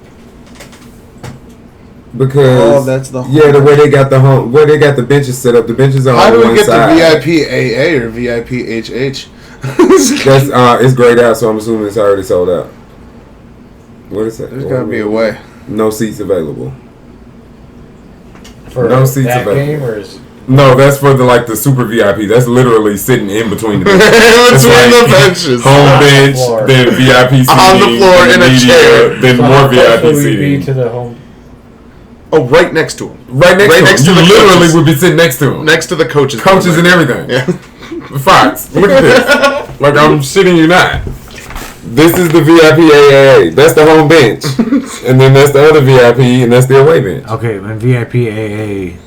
Because that's the the way they got where they got the benches set up. The benches are how on do we one get side. the VIP AA or VIP HH? That's it's grayed out, so I'm assuming it's already sold out. What is that? There's gotta be a way. No seats available. For no seats that available. game, or is No, that's for the super VIP. That's literally sitting in between the benches. between the benches. Home bench, then VIP seating on the floor in a chair, then more VIP seating. To the home. Oh, right next to him. Right next to the literally coaches. would be sitting next to him. Next to the coaches. Coaches and everything. Yeah. Fox, look at this. Like I'm shitting you not. This is the VIP AAA. That's the home bench, and then that's the other VIP, and that's the away bench. Okay, and VIP AA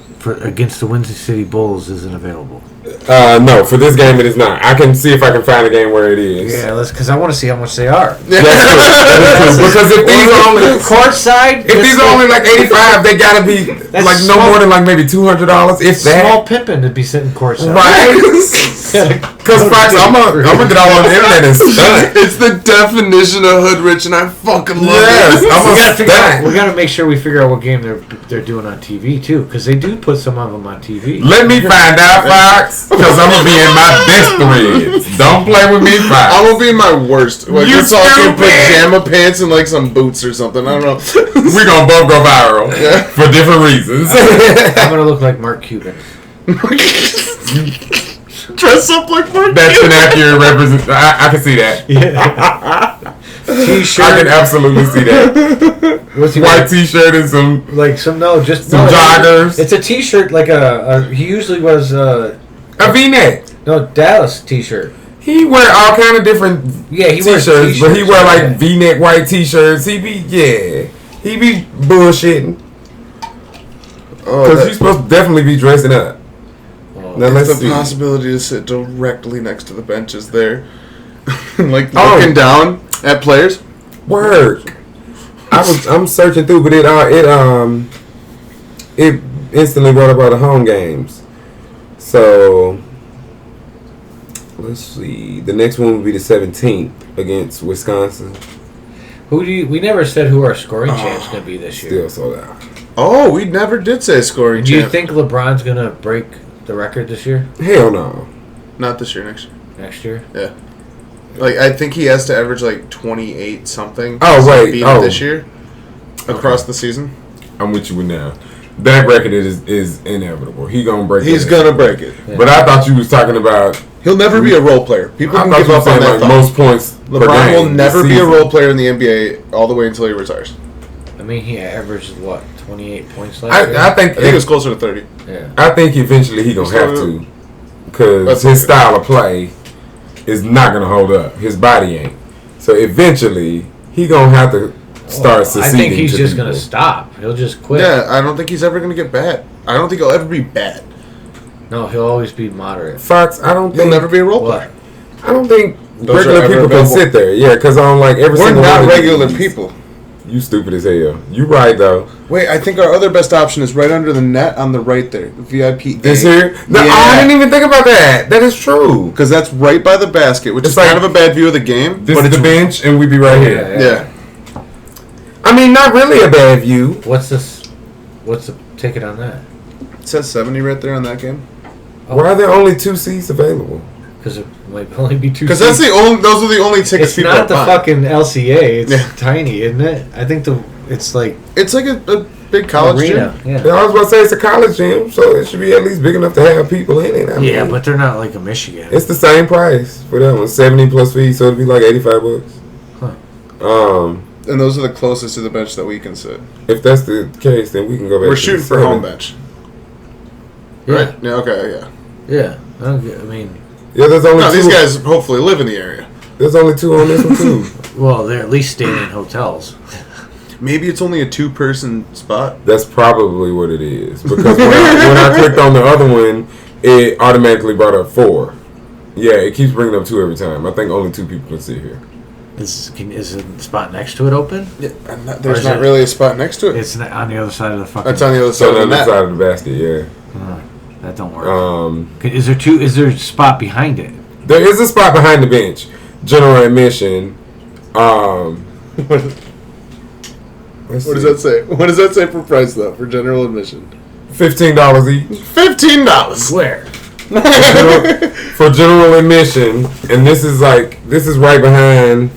against the Windsor City Bulls isn't available. No, for this game it is not. I can see if I can find a game where it is. Yeah, because I want to see how much they are. That's true. Because if these are only courtside, if these are only like 85, they gotta be like no more than like maybe $200. If small that, Pippin to be sitting courtside, right? Because Fox, I'm gonna get all on the internet and stunt. It's the definition of hood rich, and I fucking love Yes, it. we gotta make sure we figure out what game they're doing on TV too, because they do put some of them on TV. Let me find out, Fox, because I'm gonna be in my best threads. Don't play with me, Fox. I'm gonna be in my worst. Like, You it's all in stupid. pajama pants and like some boots or something. I don't know. We gonna both go viral for different reasons. I'm gonna look like Mark Cuban. Dress up like Mark. That's an accurate representation. I can see that. T-shirt. I can absolutely see that. What's he White wearing? T-shirt and some Some joggers. It's a T-shirt like he usually was a V-neck. Dallas T-shirt. He wear all kind of different He wears T-shirts, but he wear like yeah. V-neck white T-shirts. He be bullshitting. Because you're supposed to definitely be dressing up. Now let's There's the see. possibility to sit directly next to the benches there, like looking down at players. Work. I'm searching through, but it instantly brought up all the home games. So let's see. The next one would be the 17th against Wisconsin. We never said who our scoring champ's gonna be this year. Still sold out. Oh, we never did say scoring. Do you champ. think LeBron's gonna break the record this year? Hell no. Not this year, next year. Next year? Yeah. Like, I think he has to average like 28 something. Oh, to wait. beat it Oh. this year across the season. I'm with you now. That record is inevitable. He gonna break it. He's gonna break it. Yeah. But I thought you was talking about. He'll never be a role player. People I can thought give you were up on saying that like thought. most points per LeBron game will never this be a season. role player in the NBA all the way until he retires. I mean, he averaged 28 points last year. I think I think it was closer to 30. Yeah. I think eventually he gonna have to, because That's his okay. style of play is not gonna hold up. His body ain't. So eventually he gonna have to start I succeeding. think he's to just people. gonna stop. He'll just quit. Yeah, I don't think he's ever gonna get bad. I don't think he'll ever be bad. No, he'll always be moderate. Fox, I don't He'll think. never be a role What? player. I don't think Those regular are ever people can available. sit there. Yeah, because on like every We're single not one of regular these- people. You stupid as hell. You right though. Wait, I think our other best option is right under the net on the right there. The VIP. This here? No, Yeah. I didn't even think about that. That is true. Because that's right by the basket, which It's is kind like- of a bad view of the game. This but is it's the bench, and we be right here. Yeah. I mean, mean, not really a bad view. What's this? What's the ticket on that? It says 70 right there on that game. Why are there only 2 seats available? Because it might only be 2 Because seats. those are the only tickets It's people not are the buying. fucking LCA. It's Yeah. tiny, isn't it? I think it's like It's like a big college arena. gym. Yeah, Yeah. I was about to say it's a college gym, so it should be at least big enough to have people in it. I Yeah, mean, but they're not like a Michigan. it's the same price for that one, 70 plus fees, so it'd be like $85. And those are the closest to the bench that we can sit. If that's the case, then we can go back. We're to shooting the for 7. home bench. Yeah, Right? Yeah, okay, yeah. yeah. I mean, Yeah, there's only No, 2. these guys hopefully live in the area. There's only 2 on this one too. well, they're at least staying in hotels. Maybe it's only a 2-person spot. That's probably what it is, because when I clicked on the other one, it automatically brought up 4. Yeah, it keeps bringing up 2 every time. I think only 2 people can sit here. Is the spot next to it open? Yeah, Or there's is not it- really a spot next to it. It's on the other side of the fucking. That's on the other So side on of the the other net. side of the basket, yeah. That don't work. Is Is there a spot behind it? there is a spot behind the bench, general admission. What does that say? What does that say for price though for general admission? $15 each $15. Where? for general admission, and this is right behind,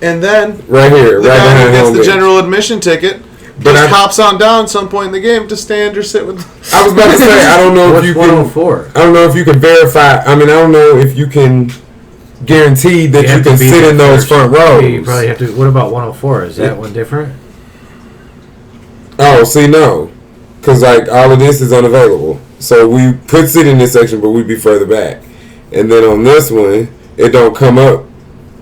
And then right here, the right guy behind who gets home the bench. general admission ticket But just I- hops on down some point in the game to stand or sit with. I was about to say, I don't know if What's you can. 104? I don't know if you can verify. I mean, I don't know if you can guarantee that you have to can be sit there in those first. front rows. Yeah, you probably have to. What about 104? Is that one different? Oh, see, no, because like all of this is unavailable. So we could sit in this section, but we'd be further back. And then on this one, it don't come up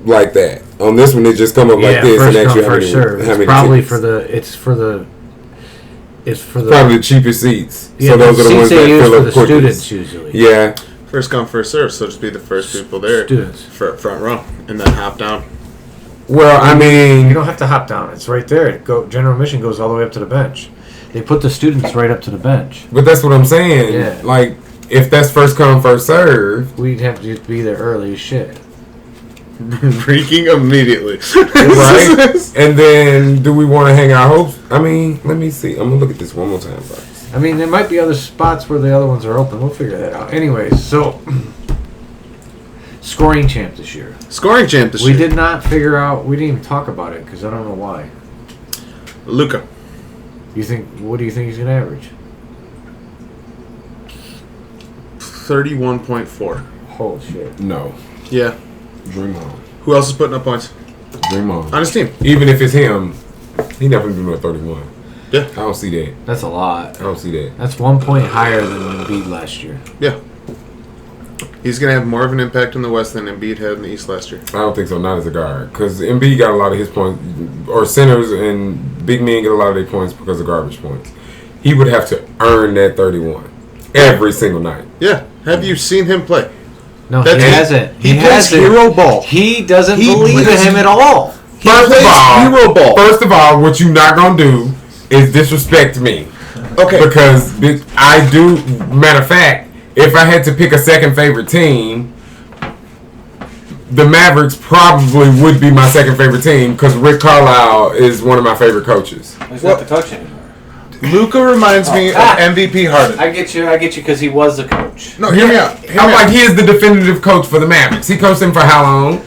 like that. On this one, it just come up like this, first and ask come, you first serve. how It's many probably tickets. It's for the. Probably the cheapest seats. Yeah, So those the are the ones seats that they use fill for up the quickest. students usually. Yeah. First come, first serve. So just be the first people there. Students. For front row, and then hop down. Well, I You mean, don't have to hop down. It's right there. General admission goes all the way up to the bench. They put the students right up to the bench. but that's what I'm saying. Yeah. Like, if that's first come, first serve, We'd have to be there early as shit. Breaking immediately. right? And then, do we want to hang our hopes? I mean, let me see. I'm gonna look at this one more time, bro. I mean, there might be other spots where the other ones are open. We'll figure that out. Anyways, so scoring champ this year. Scoring champ this We year. did not figure out. We didn't even talk about it because I don't know why. Luka. What do you think he's gonna average? 31.4. Holy shit! No, Yeah. dream on, Who else is putting up points dream on. on his team? Even if it's him, he never do no 31. Yeah. I don't see that. That's a lot. I don't see that. That's 1 point higher than Embiid last year. Yeah. He's going to have more of an impact in the West than Embiid had in the East last year. I don't think so. Not as a guard, because Embiid got a lot of his points, or centers and big men get a lot of their points because of garbage points. He would have to earn that 31 every single night. Yeah. Have you seen him play? No, That's he it. hasn't. He plays hasn't. hero ball. He doesn't He believe in plays- him at all. He plays hero ball. First of all, what you not gonna do is disrespect me. Okay. Because I do. Matter of fact, if I had to pick a second favorite team, the Mavericks probably would be my second favorite team because Rick Carlisle is one of my favorite coaches. He's Well- not the coach anymore. Luka reminds me of MVP Harden. I get you because he was the coach. No, hear me out. I'm like, he is the definitive coach for the Mavericks. He coached them for how long?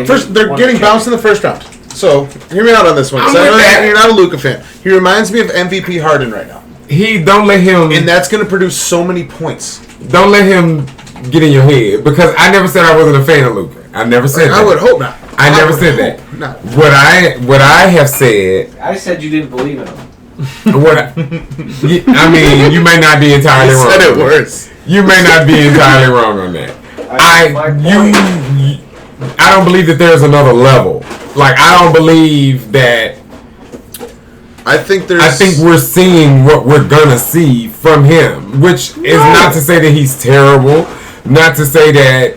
First, they're getting bounced in the first round. So, hear me out on this one. I'm So, I know with that. you're not a Luka fan. He reminds me of MVP Harden right now. He don't let him. And that's going to produce so many points. Don't let him get in your head because I never said I wasn't a fan of Luka. I never said that. I would hope not. I never would said hope that. not. What I have said. I said you didn't believe in him. I mean, you may not be entirely You wrong. said it on that. worse. You may not be entirely wrong on that. I don't believe that there's another level. Like I don't believe that. I think we're seeing what we're gonna see from him, which is not to say that he's terrible, not to say that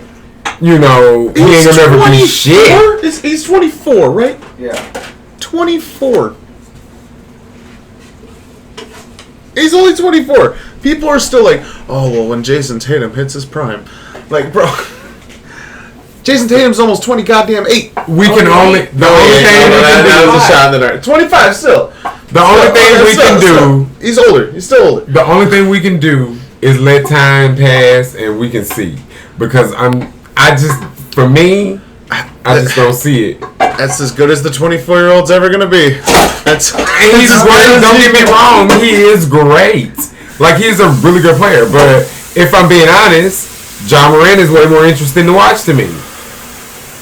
he ain't gonna ever be shit. He's 24, right? Yeah. 24. He's only 24. People are still like, oh, well, when Jason Tatum hits his prime. Like, bro, Jason Tatum's almost 20 goddamn 8. We can only the only thing that was a shot in the dark. 25 still. The only thing we can do. He's older. He's still older. The only thing we can do is let time pass and we can see, because for me, I just don't see it. That's as good as the 24-year-old's ever gonna be. He's great. Don't get me wrong. He is great. Like, he's a really good player. But if I'm being honest, Ja Morant is way more interesting to watch to me.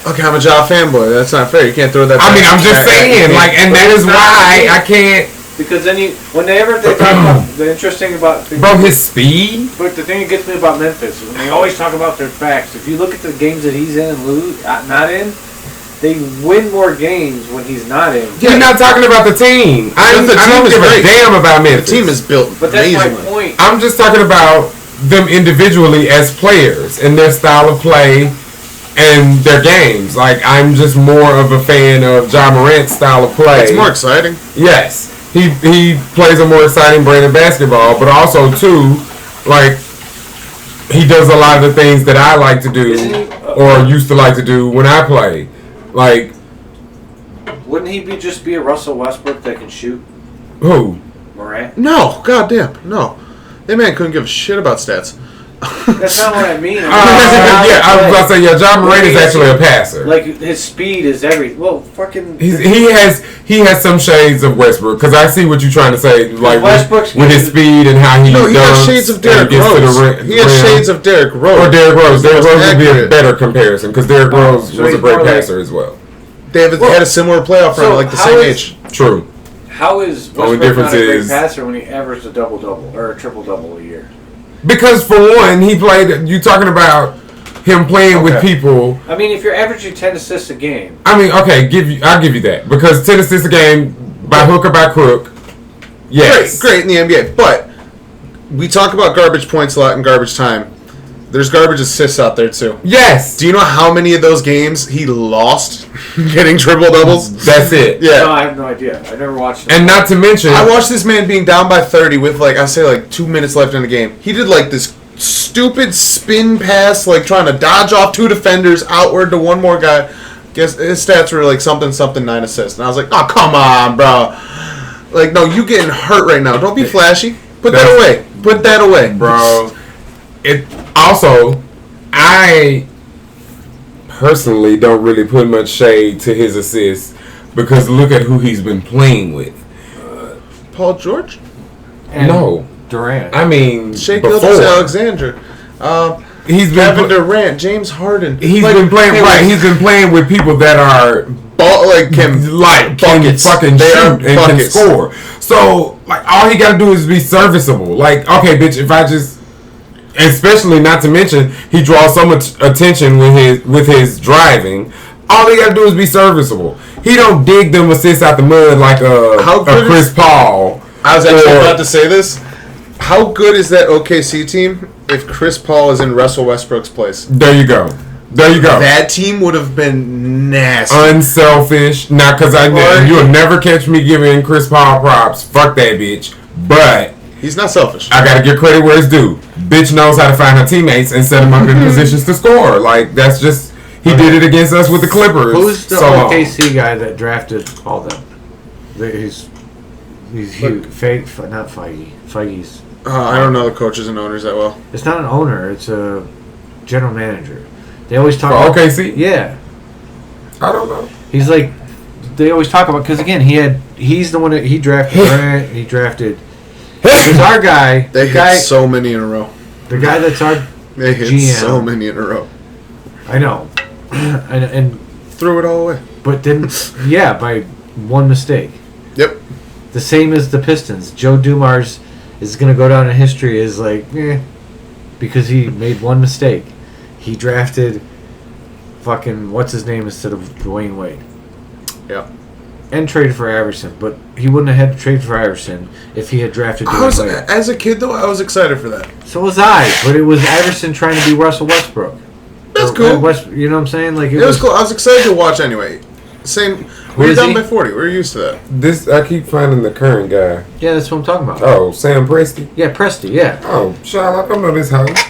Okay, I'm a Ja fanboy. That's not fair. You can't throw that. I mean, I'm just saying. Like, and that is why I can't. Because then whenever they talk about the interesting about his speed. But the thing that gets me about Memphis is when they always talk about their facts. If you look at the games that he's in and not in, they win more games when he's not in. You're not talking about the team. I don't give a damn about Memphis. The team is built But that's amazingly. my point. I'm just talking about them individually as players and their style of play and their games. Like, I'm just more of a fan of Ja Morant's style of play. It's more exciting. Yes. He plays a more exciting brand of basketball, but also, too, like, he does a lot of the things that I like to do or used to like to do when I play. Like, wouldn't he just be a Russell Westbrook that can shoot? Who? Morant? No, goddamn, no. That man couldn't give a shit about stats. That's not what I mean. I was about to say, Ja Morant is actually a passer. Like, his speed is fucking. He has some shades of Westbrook, because I see what you're trying to say. Like, with his speed and how he has shades of Derrick Rose. He has shades of Derrick Rose. Or Derrick Rose. Derrick Rose would be a better comparison, because Derrick Rose was a great passer as well. They had a similar playoff run, like the same age. True. How is Westbrook not a great passer when he averaged a double-double or a triple-double a year? Because, for one, he played. You talking about him playing with people. I mean, if you're averaging 10 assists a game. I mean, okay, I'll give you that, because 10 assists a game by hook or by crook. Yes, great in the NBA. But we talk about garbage points a lot and garbage time. There's garbage assists out there too. Yes. Do you know how many of those games he lost getting triple doubles? That's it. Yeah. No, I have no idea. I never watched it. And not to mention, I watched this man being down by 30 with like 2 minutes left in the game. He did like this stupid spin pass, like trying to dodge off 2 defenders outward to one more guy. Guess his stats were like something 9 assists, and I was like, oh come on, bro. Like, no, you getting hurt right now. Don't be flashy. Put that away. Put that away, bro. Also, I personally don't really put much shade to his assists, because look at who he's been playing with. Paul George? No. Durant. I mean, Shea before. Gilgeous-Alexander. He's been Kevin Durant, James Harden. He's been playing He's been playing with people that are can fucking shoot and can score. So, like, all he got to do is be serviceable. Like, okay, bitch, if I just, especially not to mention, he draws so much attention with his driving. All he got to do is be serviceable. He don't dig them assists out the mud like a Chris Paul. I was actually about to say this. How good is that OKC team if Chris Paul is in Russell Westbrook's place? There you go. That team would have been nasty. Unselfish. Now, because you'll never catch me giving Chris Paul props. Fuck that bitch. But he's not selfish. I gotta give credit where it's due. Bitch knows how to find her teammates and set them up in positions to score. Like, that's just, he did it against us with the Clippers. Who's the OKC guy that drafted all them? He's huge. Not Feige. Feige's. I don't know the coaches and owners that well. It's not an owner. It's a general manager. They always talk about OKC. Yeah. I don't know. He's like, they always talk about, because again, he's the one that he drafted. Durant, he drafted. He's our guy. They hit so many in a row. The guy that's our They hit GM. so many in a row. I know, and threw it all away. But didn't. Yeah, by one mistake. Yep. The same as the Pistons. Joe Dumars is going to go down in history as like, because he made one mistake. He drafted fucking what's his name instead of Dwayne Wade. Yeah. And traded for Iverson, but he wouldn't have had to trade for Iverson if he had drafted Dwayne Wade. As a kid, though, I was excited for that. So was I, but it was Iverson trying to be Russell Westbrook. That's cool. You know what I'm saying? Like it was cool. I was excited to watch anyway. Same. We're done by 40. We're used to that. I keep finding the current guy. Yeah, that's what I'm talking about. Oh, Sam Presti? Yeah, Presti, yeah. Oh, Charlotte, I don't know this house.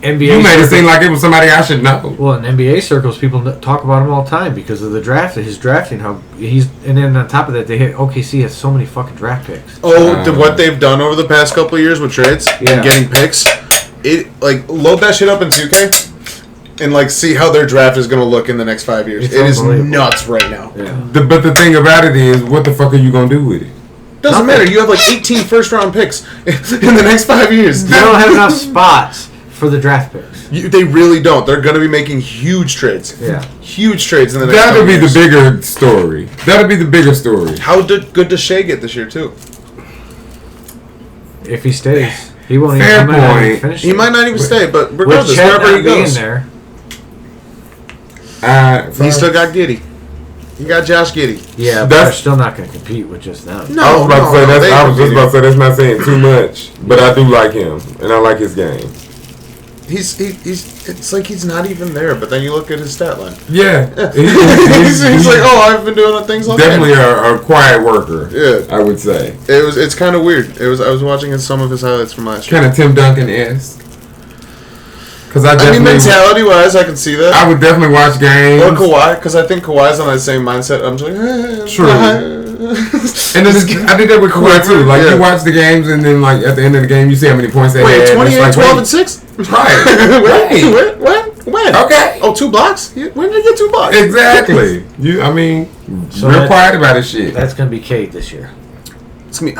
NBA You made it circles- seem like it was somebody I should know. Well, in NBA circles, people talk about him all the time because of the draft, his drafting. How he's, and then on top of that, they hit OKC has so many fucking draft picks. What they've done over the past couple of years with trades and getting picks, load that shit up in 2K and see how their draft is going to look in the next 5 years. It's it is unbelievable. nuts right now. Yeah. But the thing about it is, what the fuck are you gonna do with it? Doesn't matter. You have 18 first round picks in the next 5 years. They don't have enough spots for the draft picks. They really don't. They're going to be making huge trades. Yeah. Huge trades in the next That'll couple be years. the bigger story. That'll be the bigger story. How good does Shea get this year, too? If he stays, he won't Fair even. He might not even point. finish He it. might not even stay, but With regardless, Chet wherever he not being goes, there, he's still got Giddey. You got Josh Giddey. yeah, but That's- they're still not going to compete with just them. No, I was about to say that's. they I was just competed. about to say that's not saying too much, but I do like him and I like his game. He's it's like he's not even there, but then you look at his stat line. Yeah, He's like, oh, I've been doing things all definitely day. a quiet worker. Yeah. I would say It's kind of weird. I was watching some of his highlights from last year. kind of Tim Duncan-esque. Because I I mean, definitely, mentality wise, I can see that. I would definitely watch games. Or Kawhi, because I think Kawhi's on that same mindset. I'm just like, True. And then I did that with Kawhi too. Like you watch the games, and then at the end of the game, you see how many points they Wait, had. 28, 12, and 6? Right. When? Okay. Oh, 2 blocks? When did you get 2 blocks? Exactly. So real that's- quiet about his shit. That's going to be Cade this year. It's gonna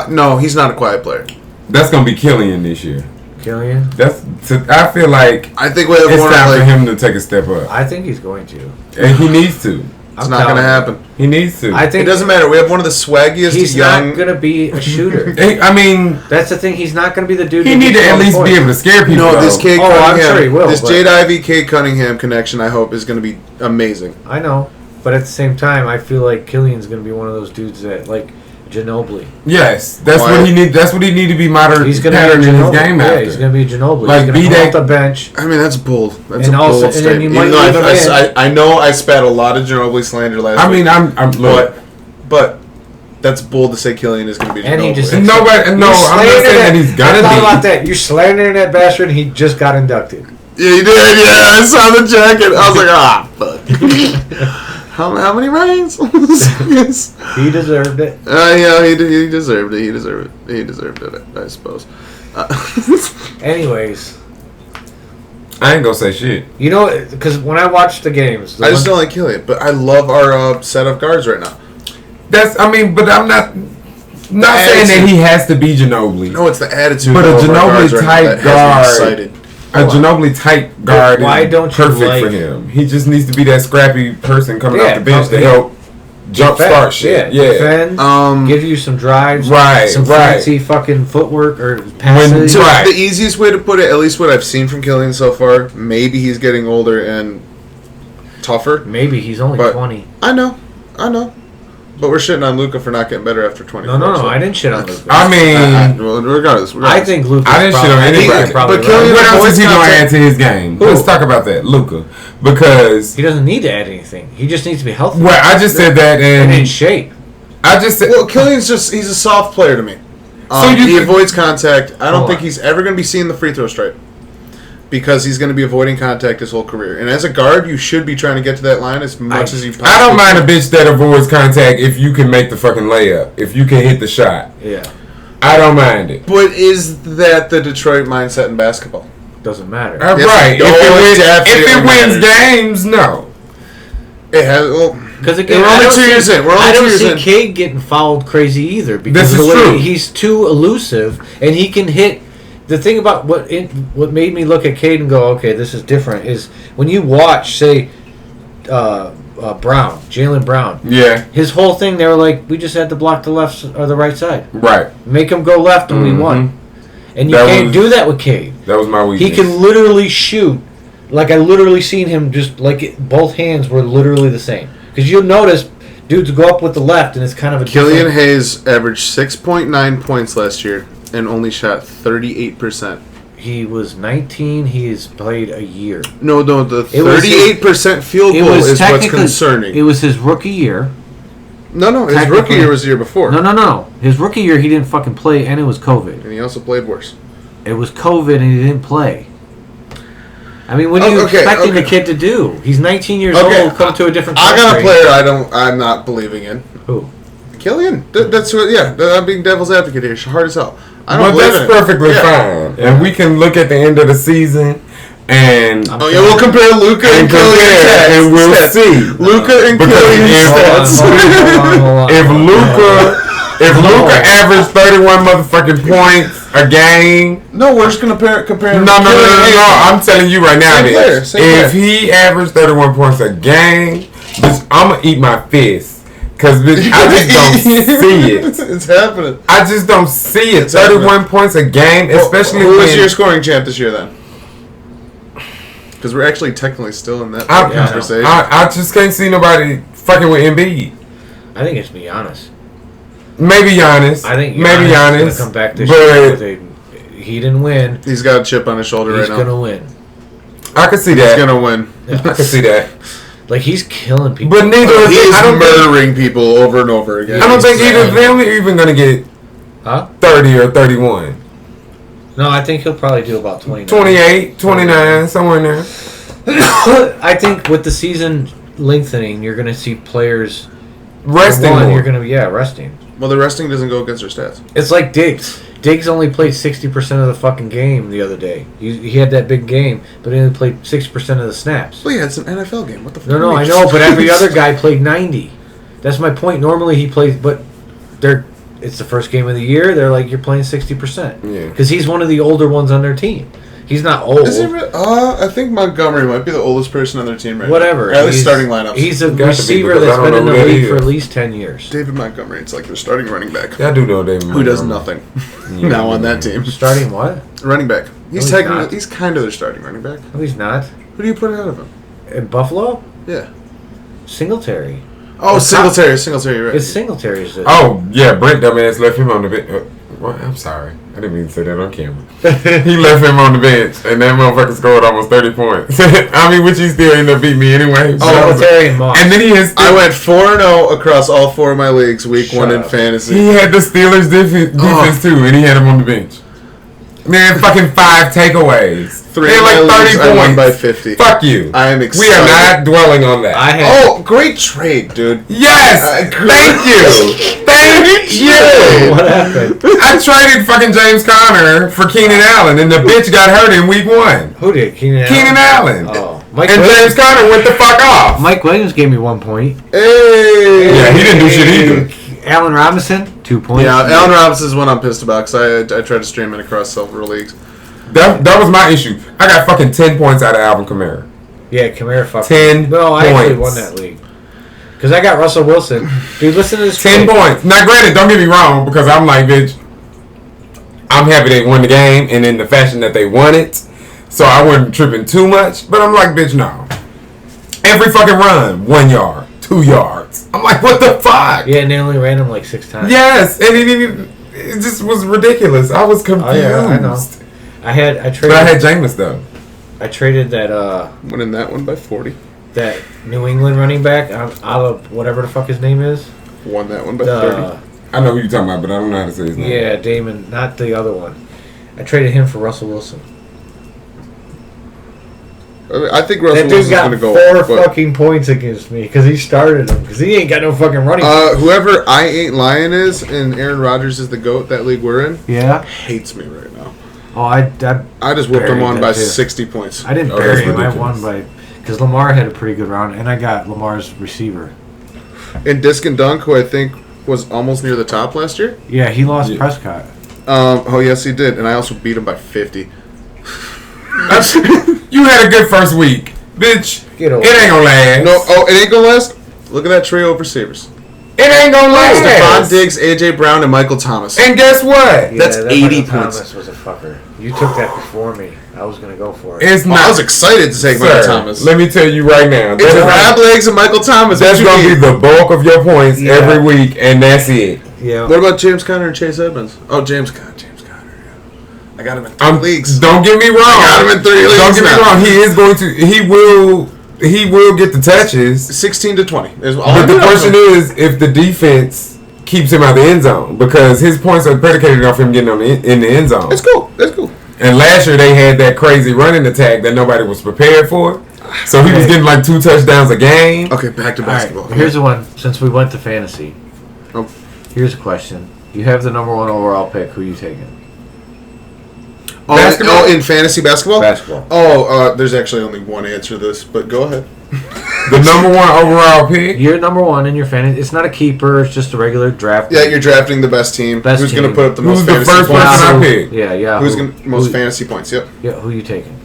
be, no, he's not a quiet player. That's gonna be Killian this year. Killian? I feel like I think we have it's one time for like, him to take a step up, I think he's going to. and he needs to. it's not going to happen. He needs to. I It think doesn't matter. We have one of the swaggiest he's young. not going to be a shooter. I mean, That's the thing. He's not going to be the dude. he that need to gets all at the least be points. able to scare people. No, this though. Cade Oh, I'm Cunningham, sure he will, this but- Jade Ivey Cade Cunningham connection, I hope, is going to be amazing. I know, but at the same time, I feel like Killian's going to be one of those dudes that Ginobili. Yes, that's Why? what he need. That's what he need to be modern. He's going to pattern be in his Ginobili. game Yeah, after. he's going to be Ginobili. Like, he's going be to come that- off the bench. I mean, that's bold. That's And a also- bold and then statement. you might Even though leave him I know I spat a lot of Ginobili slander last I week. mean, I'm look. But that's bold to say Killian is going to be And he Ginobili. just- Nobody. No, I'm not saying that he's gonna I thought about be. that. You're slandering that bastard, and he just got inducted. Yeah, he did. Yeah, I saw the jacket. I was like, fuck. How many rings? He deserved it. Yeah, he deserved it. He deserved it, I suppose. Anyways, I ain't gonna say shit. you know, because when I watch the games, I just don't like Killian, but I love our set of guards right now. But I'm not saying that attitude. he has to be Ginobili. No, it's the attitude. But a of our guards Ginobili right now type that has me guard. excited. A Ginobili type guard why is don't you perfect like- for him. He just needs to be that scrappy person coming Yeah, off the bench to yeah. help jumpstart shit. Yeah. Defend, give you some drives, Right, some right. fancy fucking footwork or passes. So Right. the easiest way to put it, at least what I've seen from Killian so far, maybe he's getting older and tougher. Maybe he's only But- 20. I know. But we're shitting on Luca for not getting better after 20. No, I didn't shit on Luka. I mean, well, regardless. I think Luka. I didn't shit on anybody. Probably But right. Killian- what else Boys is he gonna contact- add to his game? Who? Let's talk about that, Luca, because He doesn't need to add anything. He just needs to be healthy well, I just said that, and in and shape. I just said Well, Killian's he's a soft player to me. So you he think- avoids contact. I don't Hold think on. he's ever going to be seeing the free throw stripe because he's going to be avoiding contact his whole career. And as a guard, you should be trying to get to that line as much as you possibly I don't mind a can. bitch that avoids contact if you can make the fucking layup, if you can hit the shot. Yeah, I don't mind it. But is that the Detroit mindset in basketball? doesn't matter. Yes, Right. no, it If definitely it wins matters. games, no. It has. Well, Because again, we're I only don't 2 years see- in. We're I only 2 don't years see in. Cade getting fouled crazy either because This of the is way true. he's too elusive and he can hit. The thing about what made me look at Cade and go, okay, this is different, is when you watch, say, Brown, Jaylen Brown. Yeah. His whole thing, they were like, we just had to block the left or the right side, Right. make him go left, and we won. And you That can't was- do that with Cade. That was my weakness. He can literally shoot. Like I literally seen him just both hands were literally the same. Because you'll notice dudes go up with the left, and it's kind of a Killian different- Hayes averaged 6.9 points last year and only shot 38%. He was 19. He has played a year. No, the It was 38% field goal is what's technically- concerning. It was his rookie year. No, his technically- rookie year was the year before. No. His rookie year, he didn't fucking play, and it was COVID. And he also played worse. It was COVID, and he didn't play. I mean, what are you expecting the kid to do? He's 19 years old, come to a different country. I got a player I'm not believing in. Who? Killian. That's what. Yeah, I'm being devil's advocate here. Hard as hell. I don't But believe that's in it. perfectly fine. Yeah. And we can look at the end of the season and we'll compare Luka and Killian stats. And we'll see. Luka and Killian stats. Hold on. If Luka averaged 31 motherfucking points a game. No, we're just gonna compare. No. I'm telling you right now, Same player. if he averaged 31 points a game, bitch, I'm gonna eat my fist. Because bitch, I just don't see it. It's happening. I just don't see it. It's 31 happening. points a game, especially Who when... was your scoring champ this year then? Because we're actually technically still in that conversation. I just can't see nobody fucking with Embiid. I think it's Giannis. Maybe Giannis. I think maybe Giannis is going to come back this year with he didn't win. He's got a chip on his shoulder right now. He's going to win. I can see that. He's going to win. I can see that. Like, he's killing people. But neither of He's them... murdering people over and over again. I don't think either of them are even going to get 30 or 31. No, I think he'll probably do about 29. 28, 29, somewhere in there. I think with the season lengthening, you're going to see players... Resting more. You're going to resting. Well, the resting doesn't go against their stats. It's like Diggs. Diggs only played 60% of the fucking game the other day. He had that big game, but he only played 60% of the snaps. Well, yeah, it's an NFL game. What the fuck? No, I know, but every other guy played 90. That's my point. Normally he plays, but it's the first game of the year. They're like, you're playing 60%. Yeah. Because he's one of the older ones on their team. He's not old. Is he I think Montgomery might be the oldest person on their team right Whatever. now. At least starting lineups. He's a Got to be, receiver because I that's don't been in know the who that league is. for at least 10 years. David Montgomery. It's like their starting running back. I do know David Who does Montgomery. nothing now on that team. Starting what? Running back. He's he's technically not. he's kind of their starting running back. No, he's not. Who do you put ahead of him? In Buffalo? Yeah. Singletary. Oh, Singletary. You're right. It's Singletary's. Oh, yeah, Brent dumbass left him on the bench. Well, I'm sorry. I didn't mean to say that on camera. He left him on the bench, and that motherfucker scored almost 30 points. I mean, which he still ended up beating me anyway. Singletary and Moss. And then he has... I went 4-0 across all 4 of my leagues week Shut 1 in up. fantasy. He had the Steelers defense too, and he had him on the bench. Man, fucking 5 takeaways. 3 They had of my like 30 leagues, points. I won by 50. Fuck you. I am We excited. are not dwelling on that. Oh, great trade, dude. Yes! Thank you! Thank you! What happened? I traded fucking James Conner for Keenan Allen, and the bitch got hurt in week 1. Who did? Keenan Allen? Keenan Allen. Oh. Mike And Williams. James Conner went the fuck off. Mike Williams gave me 1 point. Hey! Yeah, he didn't do shit either. Allen Robinson, 2 points. Yeah, Allen Robinson is one I'm pissed about because I tried to stream it across several leagues. That was my issue. I got fucking 10 points out of Alvin Kamara. Yeah, Kamara fucked 10 No, I actually points. won that league. Because I got Russell Wilson. Dude, listen to this. 10 quote. points. Now, granted, don't get me wrong, because I'm like, bitch, I'm happy they won the game and in the fashion that they won it. So I wasn't tripping too much. But I'm like, bitch, no. Every fucking run, 1 yard, 2 yards. I'm like, what the fuck? Yeah, and they only ran him like 6 times. Yes, and it just was ridiculous. I was confused. Oh, yeah, I know. I traded. But I had Jameis, though. I traded that Winning that one by 40. that New England running back out of whatever the fuck his name is. Won that one by 30. I know who you're talking about, but I don't know how to say his name. Yeah, Damon, not the other one. I traded him for Russell Wilson. I think Russell That dude Wilson's got going to go. 4 fucking points against me because he started him because he ain't got no fucking running. Whoever I Ain't Lion is and Aaron Rodgers is the GOAT that league we're in Yeah. hates me right now. Oh, I just whipped him buried on that by too. 60 points. I didn't Oh, bury that's him. I ridiculous. won by because Lamar had a pretty good round, and I got Lamar's receiver. And Disc and Dunk, who I think was almost near the top last year. Yeah, he lost Yeah. Prescott. Oh, yes, he did. And I also beat him by 50. You had a good first week. Bitch, Get over it ain't gonna last. No, it ain't going to last. Look at that trio of receivers. It ain't gonna last. Stephon Diggs, A.J. Brown, and Michael Thomas. And guess what? That's that 80 Michael points. Thomas was a fucker. You took that before me. I was gonna go for it. It's Oh, not. I was excited to take Sir, Michael Thomas. let me tell you right now. It's Crab Legs and Michael Thomas. That's What gonna you be mean? the bulk of your points Yeah. every week, and that's it. Yeah. What about James Conner and Chase Edmonds? Oh, James Conner. Yeah. I got him in 3 leagues. Don't get me wrong. I got him in 3 leagues Don't get me now. wrong. He is going to. He will get the touches. 16 to 20. Is all But I the did. question is if the defense keeps him out of the end zone, because his points are predicated off him getting in the end zone. That's cool. That's cool. And last year they had that crazy running attack that nobody was prepared for. So he was getting like 2 touchdowns a game. Okay, back to basketball. Right, here's the one. Since we went to fantasy, here's a question. You have the number 1 overall pick. Who are you taking? Oh, in fantasy basketball? Basketball. Oh, there's actually only one answer to this, but go ahead. The number 1 overall pick? You're number 1 in your fantasy. It's not a keeper. It's just a regular draft. Yeah, you're drafting the best team. Who's going to put up the most fantasy points? Who's the first person I pick? Yeah. Who's going most fantasy points? Yep. Yeah, who are you taking?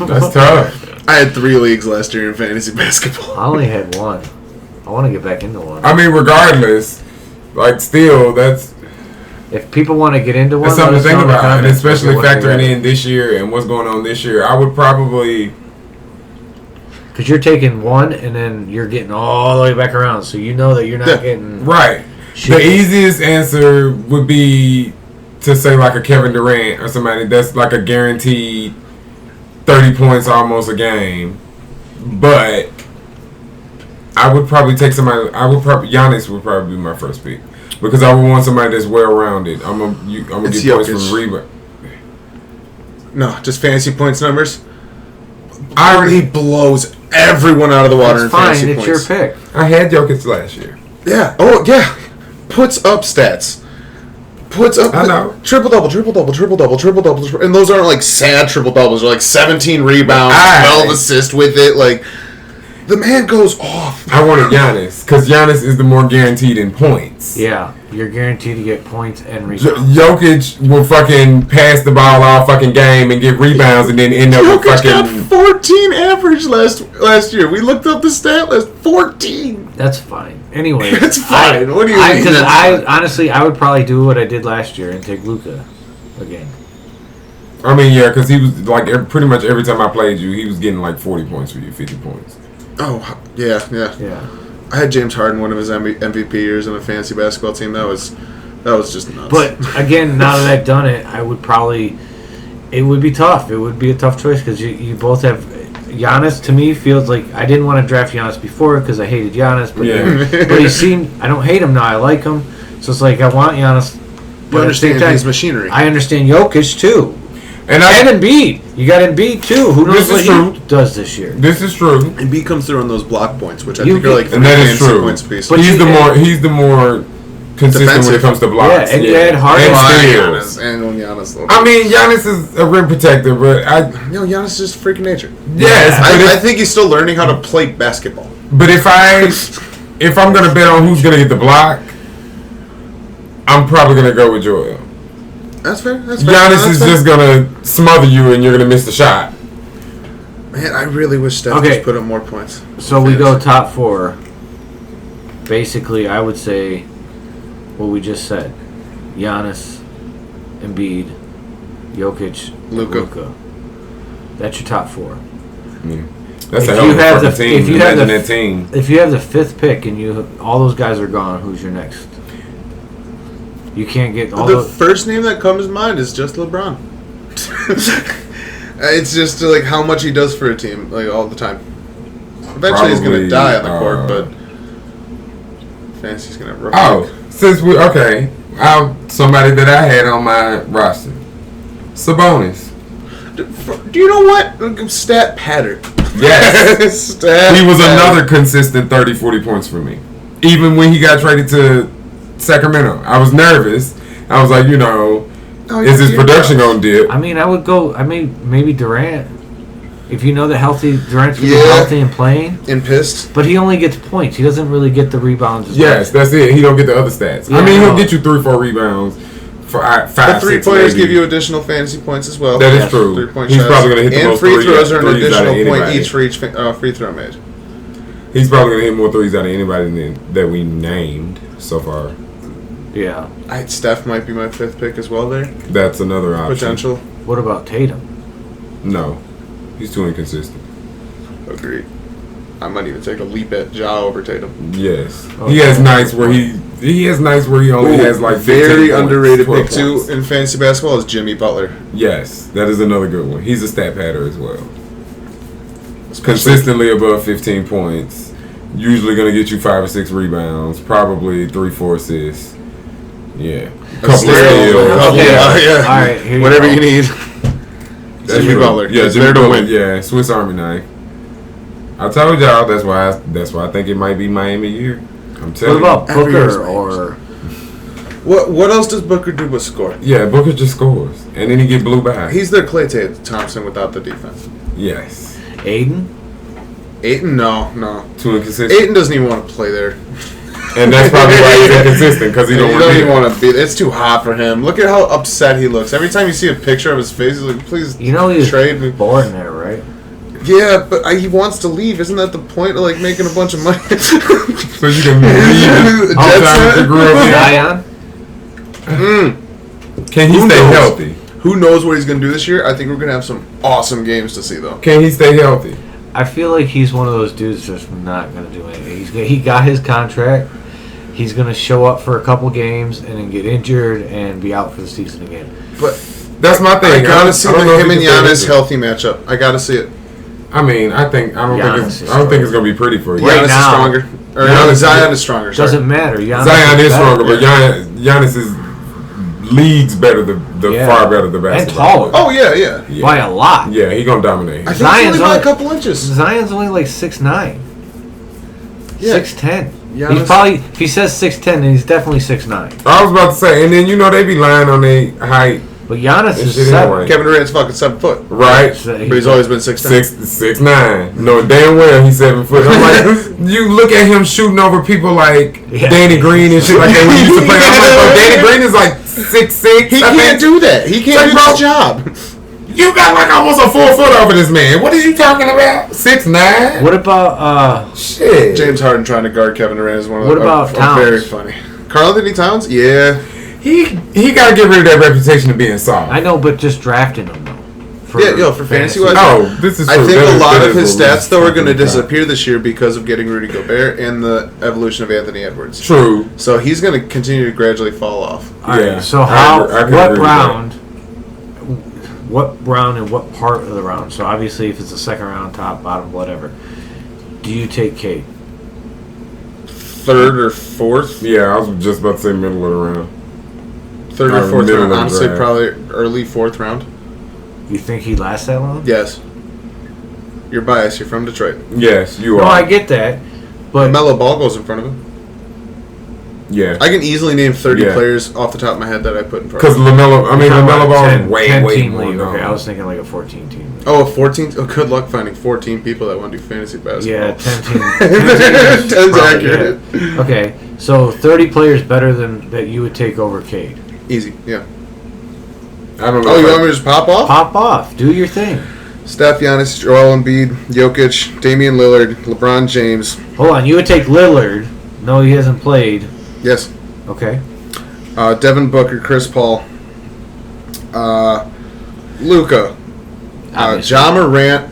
That's tough. I had 3 leagues last year in fantasy basketball. I only had 1. I want to get back into one. I mean, regardless, like, still, that's... If people want to get into one, that's something to think about, and especially factoring in in this year and what's going on this year. I would probably... Because you're taking 1, and then you're getting all the way back around, so you know that you're not getting... Right. Shit. The easiest answer would be to say, like, a Kevin Durant or somebody that's, like, a guaranteed 30 points almost a game. But I would probably take somebody... Giannis would probably be my first pick. Because I would want somebody that's well-rounded. I'm gonna get points from rebound. No, just fantasy points numbers. He blows everyone out of the water in fantasy points. It's your pick. I had Jokic last year. Yeah. Oh, yeah. Puts up stats. Puts up triple-double, triple-double, triple-double, triple-double. And those aren't like sad triple-doubles. They're like 17 rebounds, 12 assists with it. Like, the man goes off. I wanted Giannis because Giannis is the more guaranteed in points. Yeah, you're guaranteed to get points and rebounds. Jokic will fucking pass the ball all fucking game and get rebounds and then end up with fucking... Jokic got 14 average last year. We looked up the stat list. 14. That's fine. Anyway, it's fine. What do you mean? Because honestly, I would probably do what I did last year and take Luka again. I mean, yeah, because he was like pretty much every time I played you, he was getting like 40 points for you, 50 points. Oh, yeah. I had James Harden one of his MVP years on a fantasy basketball team. That was just nuts. But again, now that I've done it, I would probably... It would be tough. It would be a tough choice because you both have... Giannis, to me, feels like... I didn't want to draft Giannis before because I hated Giannis. But he seemed... I don't hate him now. I like him. So it's like, I want Giannis. You understand his machinery. I understand Jokic, too. And Embiid. You got Embiid, too. Who knows what he does this year? This is true. Embiid comes through on those block points, which I think are like 3 fantasy points a piece. But he's the more consistent defensive when it comes to blocks. Yeah, and you had Harden. And Giannis. I mean, Giannis is a rim protector, but Giannis is just freaking nature. Yes, I think he's still learning how to play basketball. But if I'm gonna bet on who's gonna get the block, I'm probably gonna go with Joel. That's fair. Giannis is just gonna smother you, and you're gonna miss the shot. Man, I really wish Steph just put up more points. So we go top 4. Basically, I would say what we just said: Giannis, Embiid, Jokic, Luka. That's your top 4. Yeah. That's a hell of a fucking team. If you have that team, if you have the 5th pick and all those guys are gone, who's your next? You can't get all the first name that comes to mind is just LeBron. It's just like how much he does for a team, like all the time. Eventually, he's gonna die on the court, but fantasy's gonna rough. Somebody that I had on my roster, Sabonis. Do you know what stat pattern? Yes, he was another consistent 30-40 points for me. Even when he got traded to Sacramento, I was nervous. I was like, is his production going to dip? I mean, I would go. I mean, maybe Durant. If you know that Durant's going to be healthy and playing. And pissed. But he only gets points. He doesn't really get the rebounds. Yes, that's it. He don't get the other stats. Yeah, I mean, he'll get you 3-4 rebounds. For 5, the 3 pointers maybe. give you additional fantasy points as well. That is true. 3-point He's shots. probably going to hit the most free throws are an threes additional point each for each free throw made. He's probably going to hit more threes out of anybody that we named so far. Yeah. Steph might be my 5th pick as well there. That's another option. Potential. What about Tatum? No. He's too inconsistent. Agreed. I might even take a leap at Ja over Tatum. Yes. Oh, He has nights where he only has like 15 very points, underrated 12 pick too points. in fantasy basketball is Jimmy Butler. Yes, that is another good one. He's a stat patter as well. Consistently above 15 points. Usually going to get you 5 or 6 rebounds. Probably 3-4 assists. Yeah. Couple of steals. Okay. Yeah. All right. Here Whatever you you need. That's Jimmy true. Butler. Yeah, He's Jimmy there to Butler. win. Yeah, Swiss Army knife. I told y'all that's why I think it might be Miami year. I'm What telling about Every year's Booker or? What else does Booker do but score? you. Yeah, Booker just scores. And then he get blew by. He's their Klay Thompson without the defense. Yes. Aiden? Aiton, no. Too inconsistent. Aiton doesn't even want to play there. And that's probably why he's inconsistent, because he He don't want to don't be even there. want to be. It's too hot for him. Look at how upset he looks. Every time you see a picture of his face, he's like, please You know he's trade me. born there, right? Yeah, but he wants to leave. Isn't that the point of like making a bunch of money? So you can leave the Jet hometown that you set? grew up Zion? in. Can he Who stay knows? healthy? Who knows what he's going to do this year? I think we're going to have some awesome games to see, though. Can he stay healthy? I feel like he's one of those dudes that's not going to do anything. He got his contract. He's going to show up for a couple games and then get injured and be out for the season again. But That's my I thing. got to see don't know if him he and can stay Giannis healthy. healthy matchup. I got to see it. I mean, I don't think it's gonna be pretty for you. Right Giannis now. is stronger. Or Giannis no, is- Zion is stronger. Sorry. Doesn't matter. Giannis Zion is better. stronger, but Giannis is leads better the Yeah. far better the And basketball. taller. Oh, yeah. Yeah. By a lot. Yeah, he gonna dominate. I think Zion's it's only by a only- couple inches. Zion's only like 6'9". Yeah. 6'10". Giannis- He's probably, if he says 6'10", then he's definitely 6'9". I was about to say, and then they be lying on their height, But Giannis That is shit 7. anyway. Kevin Durant's fucking 7 foot. right? So But he's always been 6'9". 6'9". No, damn well he's 7 foot. I'm like, you look at him shooting over people like Yeah. Danny Green and shit like that when he used to play. I'm like, bro, Danny Green is like 6'6". He can't do that. He can't do Like, his job. You got like almost a 4 foot over this man. What are you talking about? 6'9". What about Shit? James Harden trying to guard Kevin Durant is one of What the about Towns? very funny. Karl Anthony Towns? Yeah. He got to get rid of that reputation of being soft. I know, but just drafting him though. For fantasy-wise. Oh, this is. I true. think That a is- lot that of is his what we stats, though, are going to talking about. disappear this year because of getting Rudy Gobert and the evolution of Anthony Edwards. True. So he's going to continue to gradually fall off. All right, Yeah, so I how? agree- I can What agree with round? What round and what part of the round? So obviously, if it's a second round, top, bottom, whatever, do you take Cade? Third or fourth? Yeah, I was just about to say middle of the round. Third or fourth middle round. of the Honestly, draft. probably early fourth round. You think he lasts that long? Yes. You're biased. You're from Detroit. Yes, you No, are. I get that, but Melo Ball goes in front of him. Yeah, I can easily name 30 Yeah. players off the top of my head that I put in front because of him. LaMelo. I mean, You're talking LaMelo about Ball 10 is way 10 way team more. league. Okay, I known. was thinking like a 14 team. Oh, 14. Oh, good luck finding 14 people that want to do fantasy basketball. Yeah, 10 team. 10's probably, accurate. yeah. Okay, so 30 players better than that you would take over Cade. Easy, yeah. I don't know. Oh, if you I- want me to just pop off? Pop off, do your thing. Steph, Giannis, Joel Embiid, Jokic, Damian Lillard, LeBron James. Hold on, you would take Lillard. No, he hasn't played. Yes. Okay. Devin Booker, Chris Paul, Luka, Obviously. Ja Morant,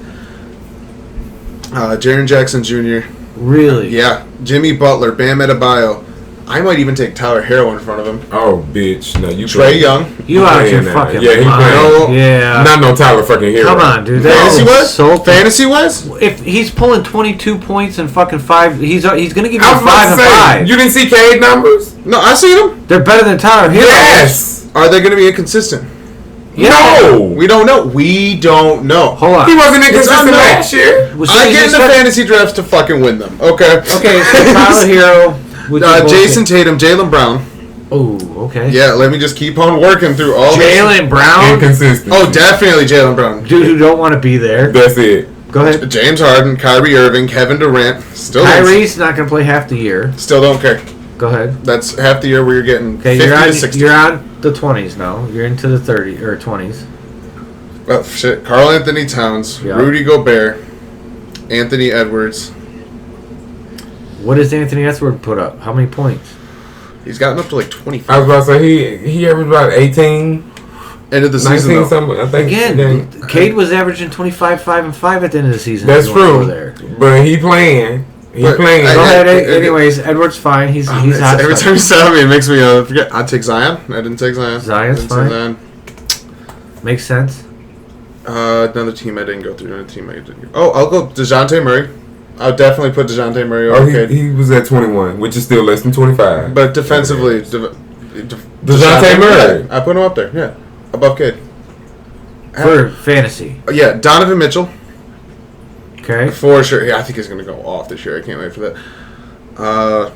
Jaren Jackson Jr. Really? Yeah, Jimmy Butler, Bam Adebayo. I might even take Tyler Harrow in front of him. Oh, bitch! No, you Trey playing. Young. You out your playing that. fucking Yeah, he mind. playing. Yeah. Not no Tyler fucking Hero. Come on, dude. Fantasy That's wise? insulting. Fantasy wise? If he's pulling 22 points and fucking 5, he's gonna give you I was 5 about and to say, 5. you didn't see Cade numbers? No, I see them. They're better than Tyler Hero. Yes. Are they going to be inconsistent? Yeah. No. We don't know. We don't know. Hold on. He wasn't inconsistent unknown. last year. Well, so I you get into said- fantasy drafts to fucking win them. Okay. Okay, so Tyler Hero. would you Jason Tatum, Jaylen Brown. Oh, okay. Yeah, let me just keep on working through all this. Jaylen Brown. Inconsistent. Oh, definitely Jaylen Brown. Dude who don't want to be there. That's it. Go ahead. James Harden, Kyrie Irving, Kevin Durant. Still Kyrie's not going to play half the year. Still don't care. Go ahead. That's half the year where you're getting Okay, 50 you're to on, 60. you're on the 20s now. You're into the 30 or 20s. Oh, shit. Karl Anthony Towns, Yeah. Rudy Gobert, Anthony Edwards. What does Anthony Edwards put up? How many points? He's gotten up to like I 25. was about to say he averaged about 18 End of the season, 19 something, I think. Again, Cade was averaging 25, 5, and 5 at the end of the season. That's true. There. But he playing. But playing. Go ahead. Anyways, Edwards fine. He's hot. Every time you say me, it makes me forget. I'd take Zion. I didn't take Zion. Zion's fine. Zion. Makes sense. Another team I didn't go through. Another team I didn't go. Oh, I'll go DeJounte Murray. I'll definitely put DeJounte Murray over Cade. He was at 21, which is still less than 25. But defensively, DeJounte Murray. I put him up there. Yeah, above Cade. For fantasy. Yeah, Donovan Mitchell. Okay. For sure. Yeah, I think he's going to go off this year. I can't wait for that.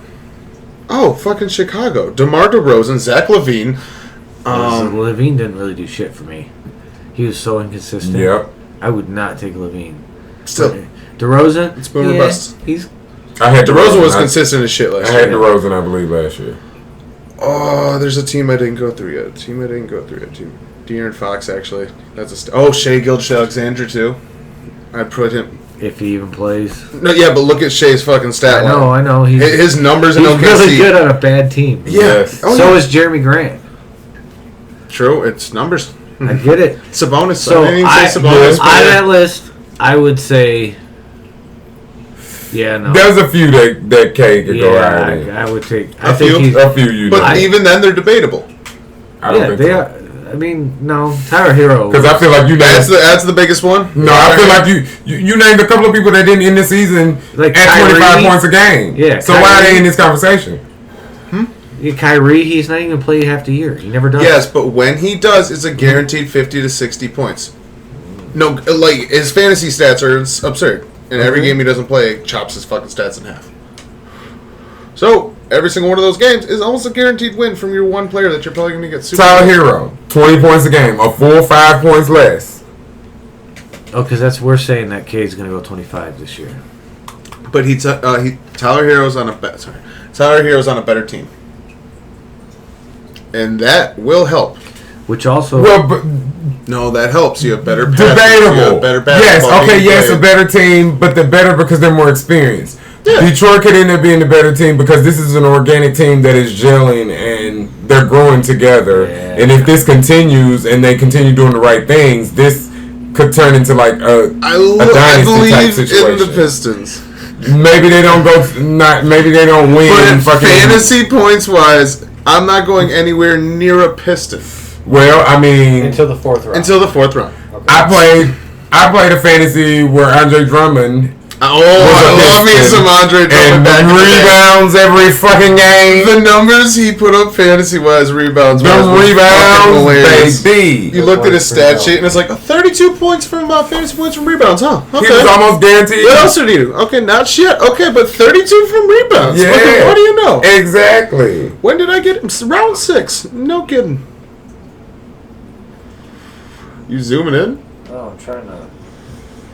Fucking Chicago. DeMar DeRozan, Zach LaVine. Levine didn't really do shit for me. He was so inconsistent. Yep. I would not take Levine. Still. DeRozan. It's been bust. I had DeRozan was consistent as shit last year. I had DeRozan, I believe, last year. Oh, there's a team I didn't go through yet. De'Aaron Fox, actually. That's Shai Gilgeous-Alexander, too. I'd put him... If he even plays. No, yeah, but look at Shai's fucking stat line. I know. His numbers in OKC. He's really good on a bad team. Yeah. Yes. So is Jeremy Grant. True, it's numbers. I get it. Sabonis. So I didn't even say Sabonis. on that list, I would say... Yeah, no. There's a few that Cade could go out in. I would take... A few you But know. even then, they're debatable. I don't think they so. are... I mean, no. Tyler Hero. Because I feel like you named... That's the biggest one? No, I feel like you named a couple of people that didn't end the season like at Kyrie, 25 points a game. Yeah. So why are they in this conversation? Kyrie, he's not even played half the year. He never does. Yes, but when he does, it's a guaranteed 50 to 60 points. No, like, his fantasy stats are absurd. And every game he doesn't play, chops his fucking stats in half. So, every single one of those games is almost a guaranteed win from your one player that you're probably going to get super. Tyler Hero, 20 points a game, a full 5 points less. Oh, because we're saying that Cade's going to go 25 this year. But Tyler Hero's on a better team. And that will help. Which also... Well, but No, that helps. You have better debatable. Better Yes, okay, yes, played. a better team, but they're better because they're more experienced. Yeah. Detroit could end up being the better team because this is an organic team that is gelling and they're growing together. Yeah. And if this continues and they continue doing the right things, this could turn into like a I dynasty type believe situation. in the Pistons. Maybe they don't maybe they don't win. But fantasy points wise, I'm not going anywhere near a Piston. Well, I mean, Until the fourth round. Until the fourth round. Okay. I played a fantasy where Andre Drummond. I love me some Andre Drummond. And rebounds every fucking game. The numbers he put up fantasy-wise, rebounds. Rebounds, baby. You looked at his stat sheet and it's like 32 points from fantasy points from rebounds, huh? Okay. He was almost guaranteed. What else did he do? Okay, not shit. Okay, but 32 from rebounds. Yeah. What do you know? Exactly. When did I get him? Round 6. No kidding. You zooming in? Oh, I'm trying to...